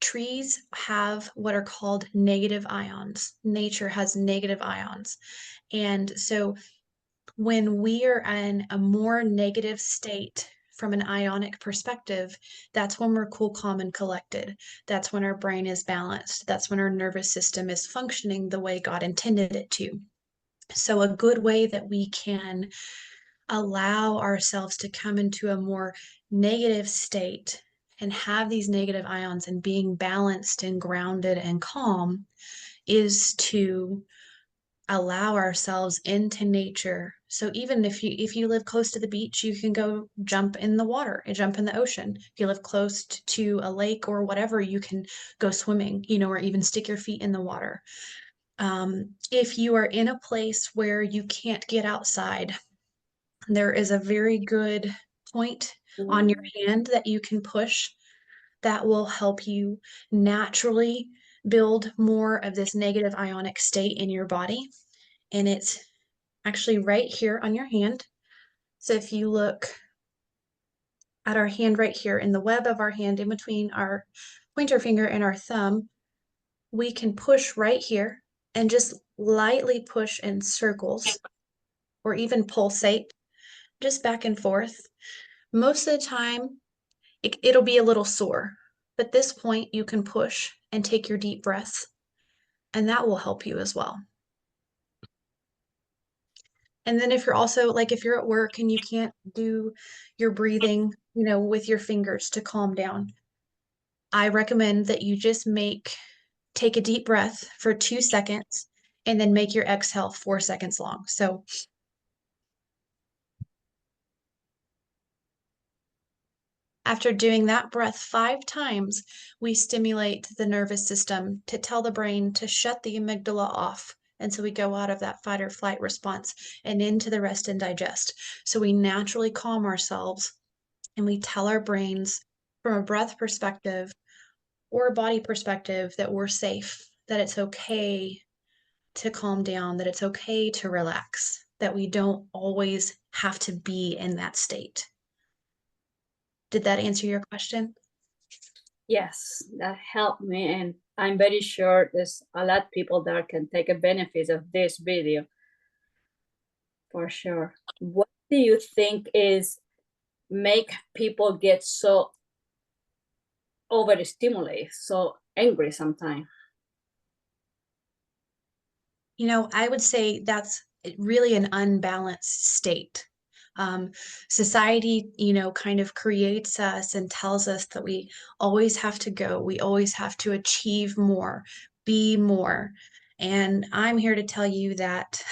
trees have what are called negative ions. Nature has negative ions. And so when we are in a more negative state from an ionic perspective, that's when we're cool, calm, and collected. That's when our brain is balanced. That's when our nervous system is functioning the way God intended it to. So, a good way that we can allow ourselves to come into a more negative state and have these negative ions and being balanced and grounded and calm is to allow ourselves into nature. So even if you live close to the beach, you can go jump in the water and jump in the ocean. If you live close to a lake or whatever, you can go swimming, or even stick your feet in the water. If you are in a place where you can't get outside, there is a very good point on your hand that you can push that will help you naturally build more of this negative ionic state in your body. And it's actually right here on your hand. So if you look at our hand right here, in the web of our hand, in between our pointer finger and our thumb, we can push right here and just lightly push in circles or even pulsate just back and forth. Most of the time, it'll be a little sore, but this point you can push and take your deep breaths, and that will help you as well. And then if you're also like, if you're at work and you can't do your breathing, with your fingers to calm down, I recommend that you just take a deep breath for 2 seconds and then make your exhale 4 seconds long. So after doing that breath 5 times, we stimulate the nervous system to tell the brain to shut the amygdala off. And so we go out of that fight or flight response and into the rest and digest. So we naturally calm ourselves and we tell our brains from a breath perspective or a body perspective that we're safe, that it's okay to calm down, that it's okay to relax, that we don't always have to be in that state. Did that answer your question? Yes, that helped me, and I'm very sure there's a lot of people that can take a benefit of this video, for sure. What do you think is make people get so overstimulated, so angry sometimes? I would say that's really an unbalanced state. Society, kind of creates us and tells us that we always have to go, we always have to achieve more, be more. And I'm here to tell you that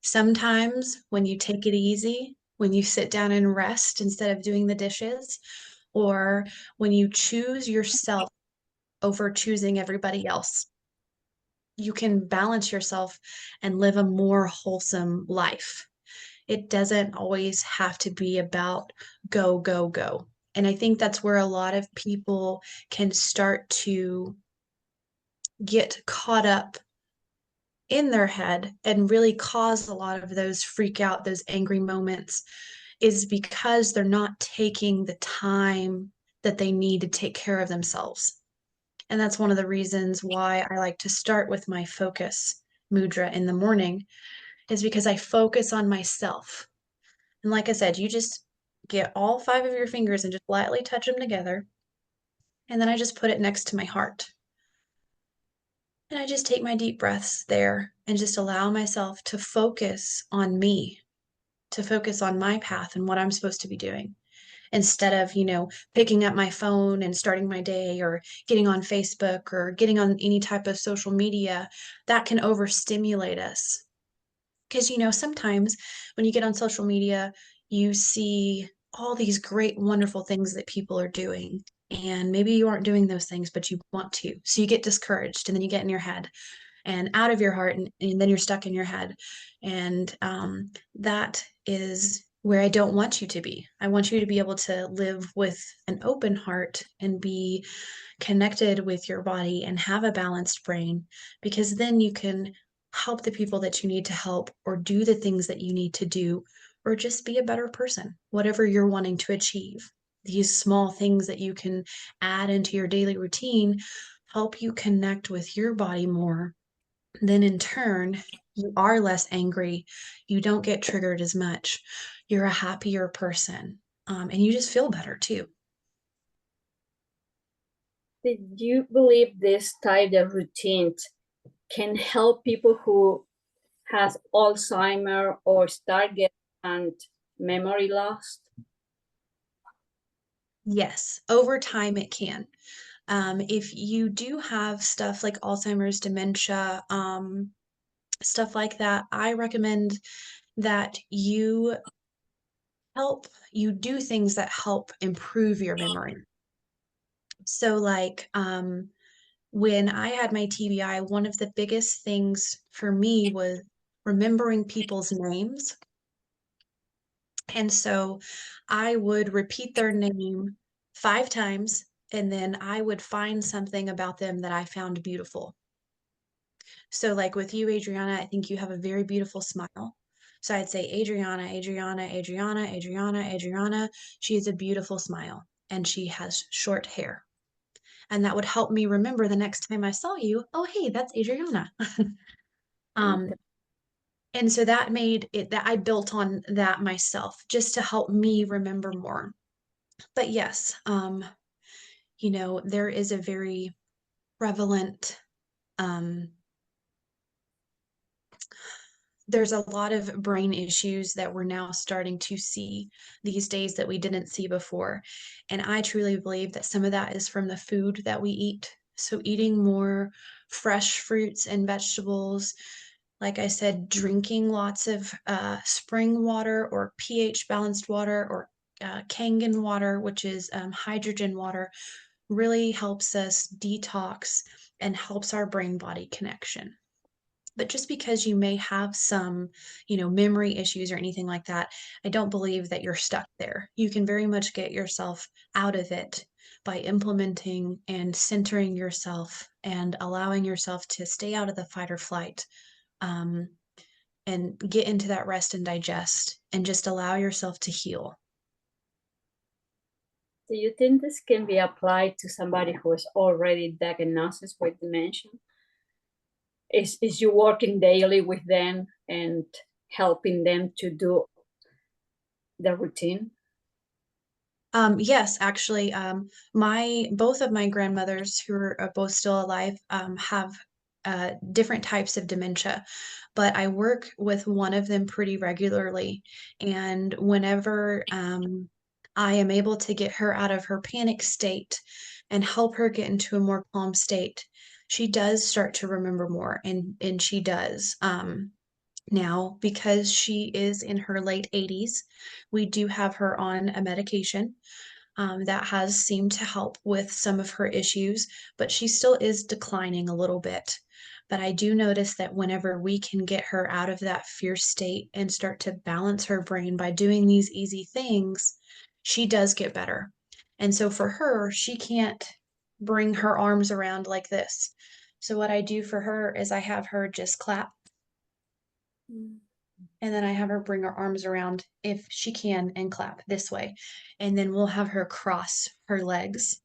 sometimes when you take it easy, when you sit down and rest instead of doing the dishes, or when you choose yourself over choosing everybody else, you can balance yourself and live a more wholesome life. It doesn't always have to be about go, go, go. And I think that's where a lot of people can start to get caught up in their head and really cause a lot of those freak out, those angry moments, is because they're not taking the time that they need to take care of themselves. And that's one of the reasons why I like to start with my focus mudra in the morning, is because I focus on myself. And like I said, you just get all 5 of your fingers and just lightly touch them together. And then I just put it next to my heart. And I just take my deep breaths there and just allow myself to focus on me, to focus on my path and what I'm supposed to be doing, instead of, picking up my phone and starting my day, or getting on Facebook, or getting on any type of social media that can overstimulate us. Because, sometimes when you get on social media, you see all these great, wonderful things that people are doing. And maybe you aren't doing those things, but you want to. So you get discouraged, and then you get in your head and out of your heart, and then you're stuck in your head. And that is where I don't want you to be. I want you to be able to live with an open heart and be connected with your body and have a balanced brain, because then you can help the people that you need to help, or do the things that you need to do, or just be a better person, whatever you're wanting to achieve. These small things that you can add into your daily routine help you connect with your body more. Then in turn, you are less angry. You don't get triggered as much. You're a happier person. And you just feel better too. Did you believe this type of routine can help people who has Alzheimer or Stargardt and memory loss? Yes, over time it can. If you do have stuff like Alzheimer's, dementia, stuff like that, I recommend that you do things that help improve your memory. So like when I had my TBI, one of the biggest things for me was remembering people's names. And so I would repeat their name 5 times, and then I would find something about them that I found beautiful. So like with you, Adriana, I think you have a very beautiful smile. So I'd say, Adriana, Adriana, Adriana, Adriana, Adriana. She has a beautiful smile, and she has short hair. And that would help me remember the next time I saw you, oh, hey, that's Adriana. And so that made it that I built on that myself, just to help me remember more. But yes, there is a very prevalent, there's a lot of brain issues that we're now starting to see these days that we didn't see before. And I truly believe that some of that is from the food that we eat. So eating more fresh fruits and vegetables, like I said, drinking lots of spring water, or pH balanced water, or Kangen water, which is hydrogen water, really helps us detox and helps our brain body connection. But just because you may have some, memory issues or anything like that, I don't believe that you're stuck there. You can very much get yourself out of it by implementing and centering yourself and allowing yourself to stay out of the fight or flight, and get into that rest and digest, and just allow yourself to heal. Do you think this can be applied to somebody who is already diagnosed with dementia? Is you working daily with them and helping them to do the routine? Yes, actually, both of my grandmothers, who are both still alive, have different types of dementia, but I work with one of them pretty regularly. And whenever I am able to get her out of her panic state and help her get into a more calm state, she does start to remember more, and she does. Now, because she is in her late 80s, we do have her on a medication that has seemed to help with some of her issues, but she still is declining a little bit. But I do notice that whenever we can get her out of that fear state and start to balance her brain by doing these easy things, she does get better. And so for her, she can't bring her arms around like this. So what I do for her is I have her just clap, and then I have her bring her arms around, if she can, and clap this way. And then we'll have her cross her legs.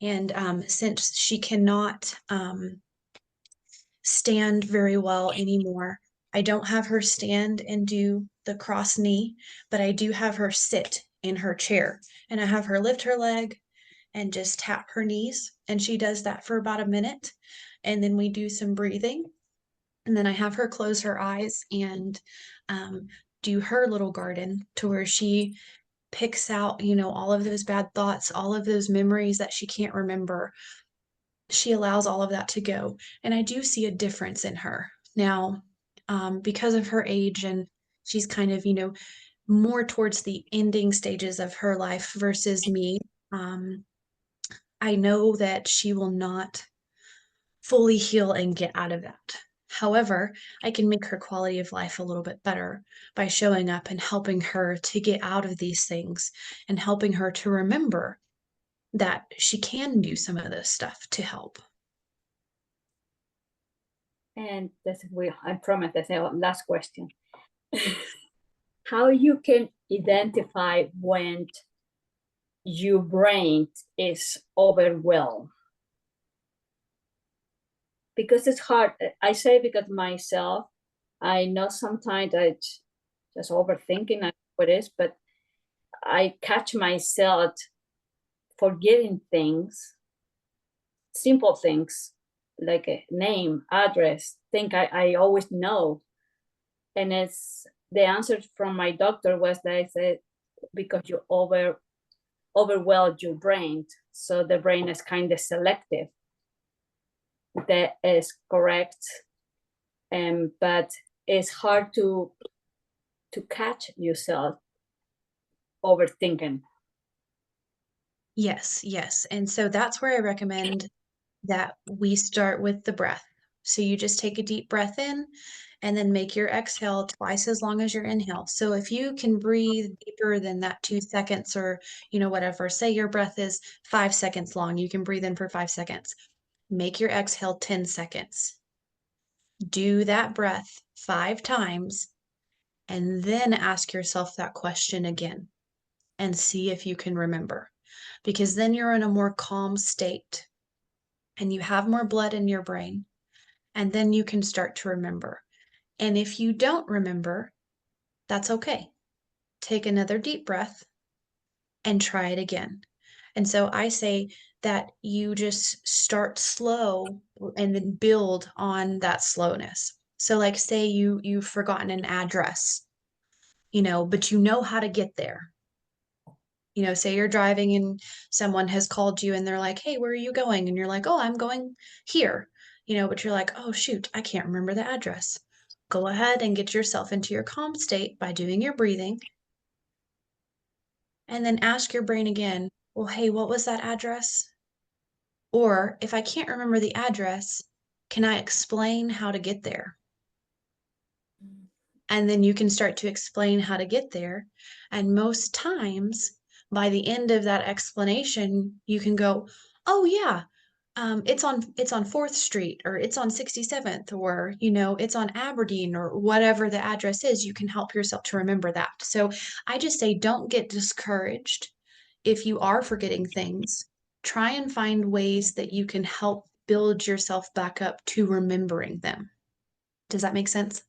And since she cannot stand very well anymore, I don't have her stand and do the cross knee, but I do have her sit in her chair, and I have her lift her leg and just tap her knees. And she does that for about a minute. And then we do some breathing. And then I have her close her eyes and do her little garden to where she picks out, all of those bad thoughts, all of those memories that she can't remember. She allows all of that to go. And I do see a difference in her. Now, because of her age, and she's kind of, more towards the ending stages of her life versus me, I know that she will not fully heal and get out of that. However, I can make her quality of life a little bit better by showing up and helping her to get out of these things and helping her to remember that she can do some of this stuff to help. And I promise that's the last question. How you can identify when your brain is overwhelmed? Because it's hard. I say because myself, I know sometimes I just overthinking what it is, but I catch myself forgetting things, simple things like a name, address, think I always know. And it's the answer from my doctor was that I said, because you overwhelmed your brain. So the brain is kind of selective. That is correct. But it's hard to catch yourself overthinking. Yes. And so that's where I recommend that we start with the breath. So you just take a deep breath in and then make your exhale twice as long as your inhale. So if you can breathe deeper than that 2 seconds or, whatever, say your breath is 5 seconds long, you can breathe in for 5 seconds. Make your exhale 10 seconds. Do that breath 5 times and then ask yourself that question again and see if you can remember, because then you're in a more calm state and you have more blood in your brain, and then you can start to remember. And if you don't remember, that's okay. Take another deep breath and try it again. And so I say that you just start slow and then build on that slowness. So like say you've forgotten an address, but you know how to get there. Say you're driving and someone has called you and they're like, "Hey, where are you going?" And you're like, "Oh, I'm going here." But you're like, "Oh, shoot, I can't remember the address." Go ahead and get yourself into your calm state by doing your breathing. And then ask your brain again, "Well, hey, what was that address?" Or if I can't remember the address, can I explain how to get there? And then you can start to explain how to get there. And most times, by the end of that explanation, you can go, "Oh yeah, it's on 4th Street, or it's on 67th, or it's on Aberdeen," or whatever the address is. You can help yourself to remember that. So I just say, don't get discouraged if you are forgetting things. Try and find ways that you can help build yourself back up to remembering them. Does that make sense?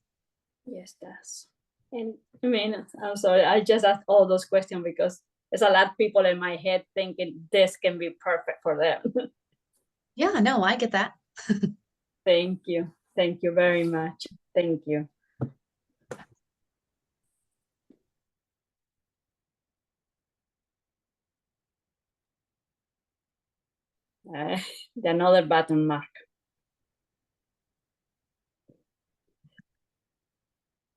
Yes, does. And I mean, I'm sorry, I just asked all those questions because there's a lot of people in my head thinking this can be perfect for them. Yeah, no, I get that. Thank you. Thank you very much. Thank you. Another button mark.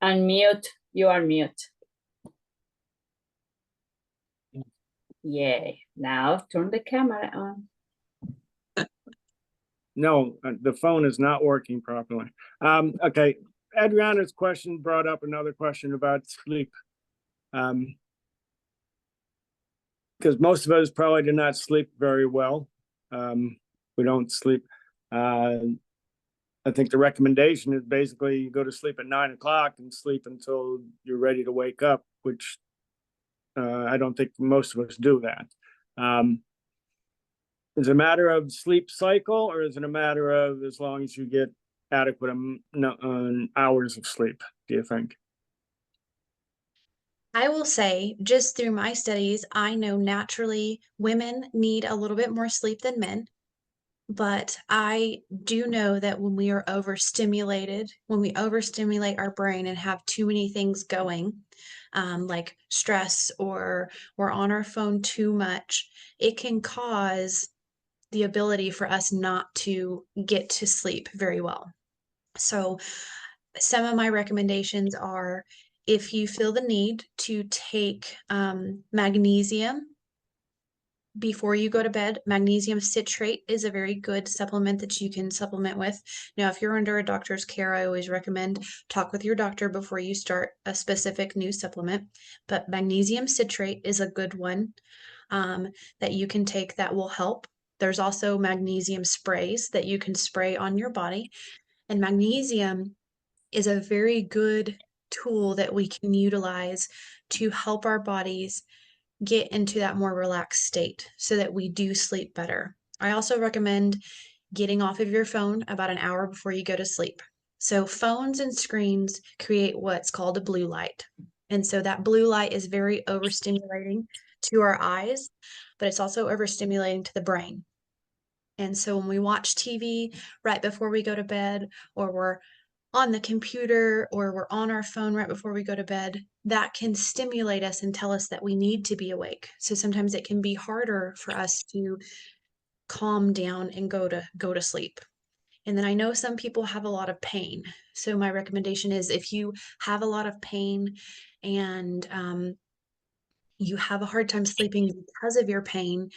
Unmute, you are mute. Yay. Now turn the camera on. No, the phone is not working properly. Okay, Adriana's question brought up another question about sleep. Because most of us probably do not sleep very well. We don't sleep. I think the recommendation is basically you go to sleep at 9 o'clock and sleep until you're ready to wake up, which I don't think most of us do that. Is it a matter of sleep cycle, or is it a matter of as long as you get adequate hours of sleep, do you think? I will say, just through my studies, I know naturally women need a little bit more sleep than men. But I do know that when we are overstimulated, when we overstimulate our brain and have too many things going, like stress or we're on our phone too much, it can cause the ability for us not to get to sleep very well. So, some of my recommendations are if you feel the need to take magnesium before you go to bed. Magnesium citrate is a very good supplement that you can supplement with. Now, if you're under a doctor's care, I always recommend talk with your doctor before you start a specific new supplement. But magnesium citrate is a good one that you can take that will help. There's also magnesium sprays that you can spray on your body. And magnesium is a very good tool that we can utilize to help our bodies get into that more relaxed state so that we do sleep better. I also recommend getting off of your phone about an hour before you go to sleep. So, phones and screens create what's called a blue light. And so, that blue light is very overstimulating to our eyes, but it's also overstimulating to the brain. And so, when we watch TV right before we go to bed, or we're on the computer or we're on our phone right before we go to bed, that can stimulate us and tell us that we need to be awake. So sometimes it can be harder for us to calm down and go to sleep. And then I know some people have a lot of pain. So my recommendation is if you have a lot of pain and you have a hard time sleeping because of your pain,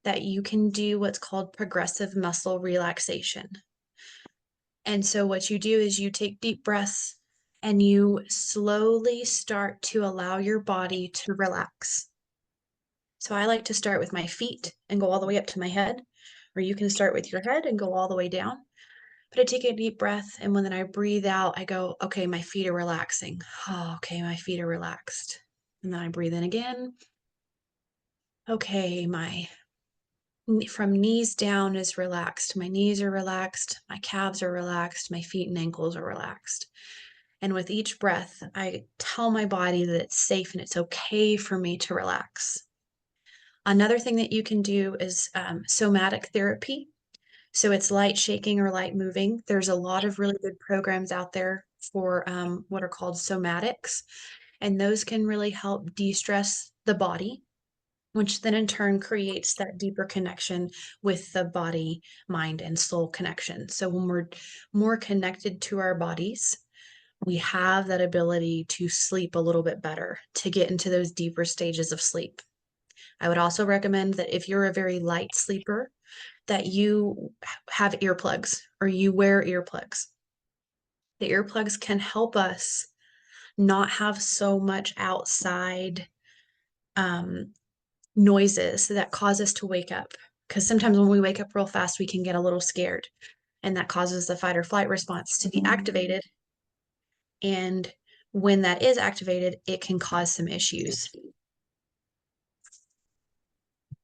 that you can do what's called progressive muscle relaxation. And so what you do is you take deep breaths and you slowly start to allow your body to relax. So I like to start with my feet and go all the way up to my head, or you can start with your head and go all the way down. But I take a deep breath, and when then I breathe out, I go, okay, my feet are relaxing. Oh, okay, my feet are relaxed. And then I breathe in again. Okay, my from knees down is relaxed. My knees are relaxed. My calves are relaxed. My feet and ankles are relaxed. And with each breath, I tell my body that it's safe and it's okay for me to relax. Another thing that you can do is somatic therapy. So it's light shaking or light moving. There's a lot of really good programs out there for what are called somatics, and those can really help de-stress the body, which then in turn creates that deeper connection with the body, mind, and soul connection. So when we're more connected to our bodies, we have that ability to sleep a little bit better, to get into those deeper stages of sleep. I would also recommend that if you're a very light sleeper, that you have earplugs or you wear earplugs. The earplugs can help us not have so much outside noises that cause us to wake up. Because sometimes when we wake up real fast, we can get a little scared, and that causes the fight or flight response to be activated. And when that is activated, it can cause some issues.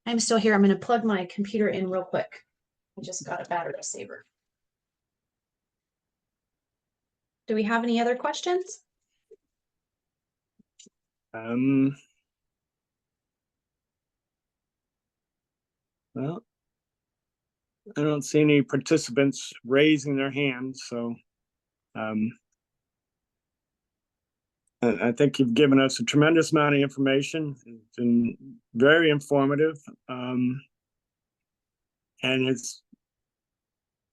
I'm still here. I'm going to plug my computer in real quick. I just got a battery saver. Do we have any other questions? Well, I don't see any participants raising their hands, so I think you've given us a tremendous amount of information. It's been very informative, and it's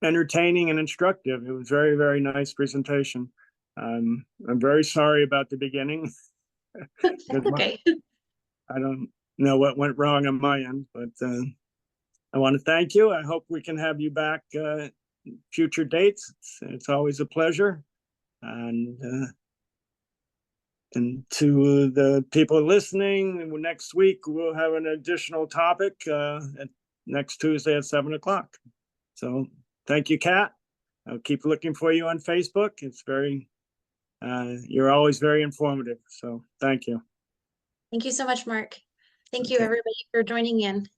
entertaining and instructive. It was very, very nice presentation. I'm very sorry about the beginning. That's okay. I don't know what went wrong on my end, but I want to thank you. I hope we can have you back future dates. It's always a pleasure. And to the people listening, next week we'll have an additional topic next Tuesday at 7 o'clock. So thank you, Kat. I'll keep looking for you on Facebook. It's very, you're always very informative. So thank you. Thank you so much, Mark. Thank you, everybody, for joining in.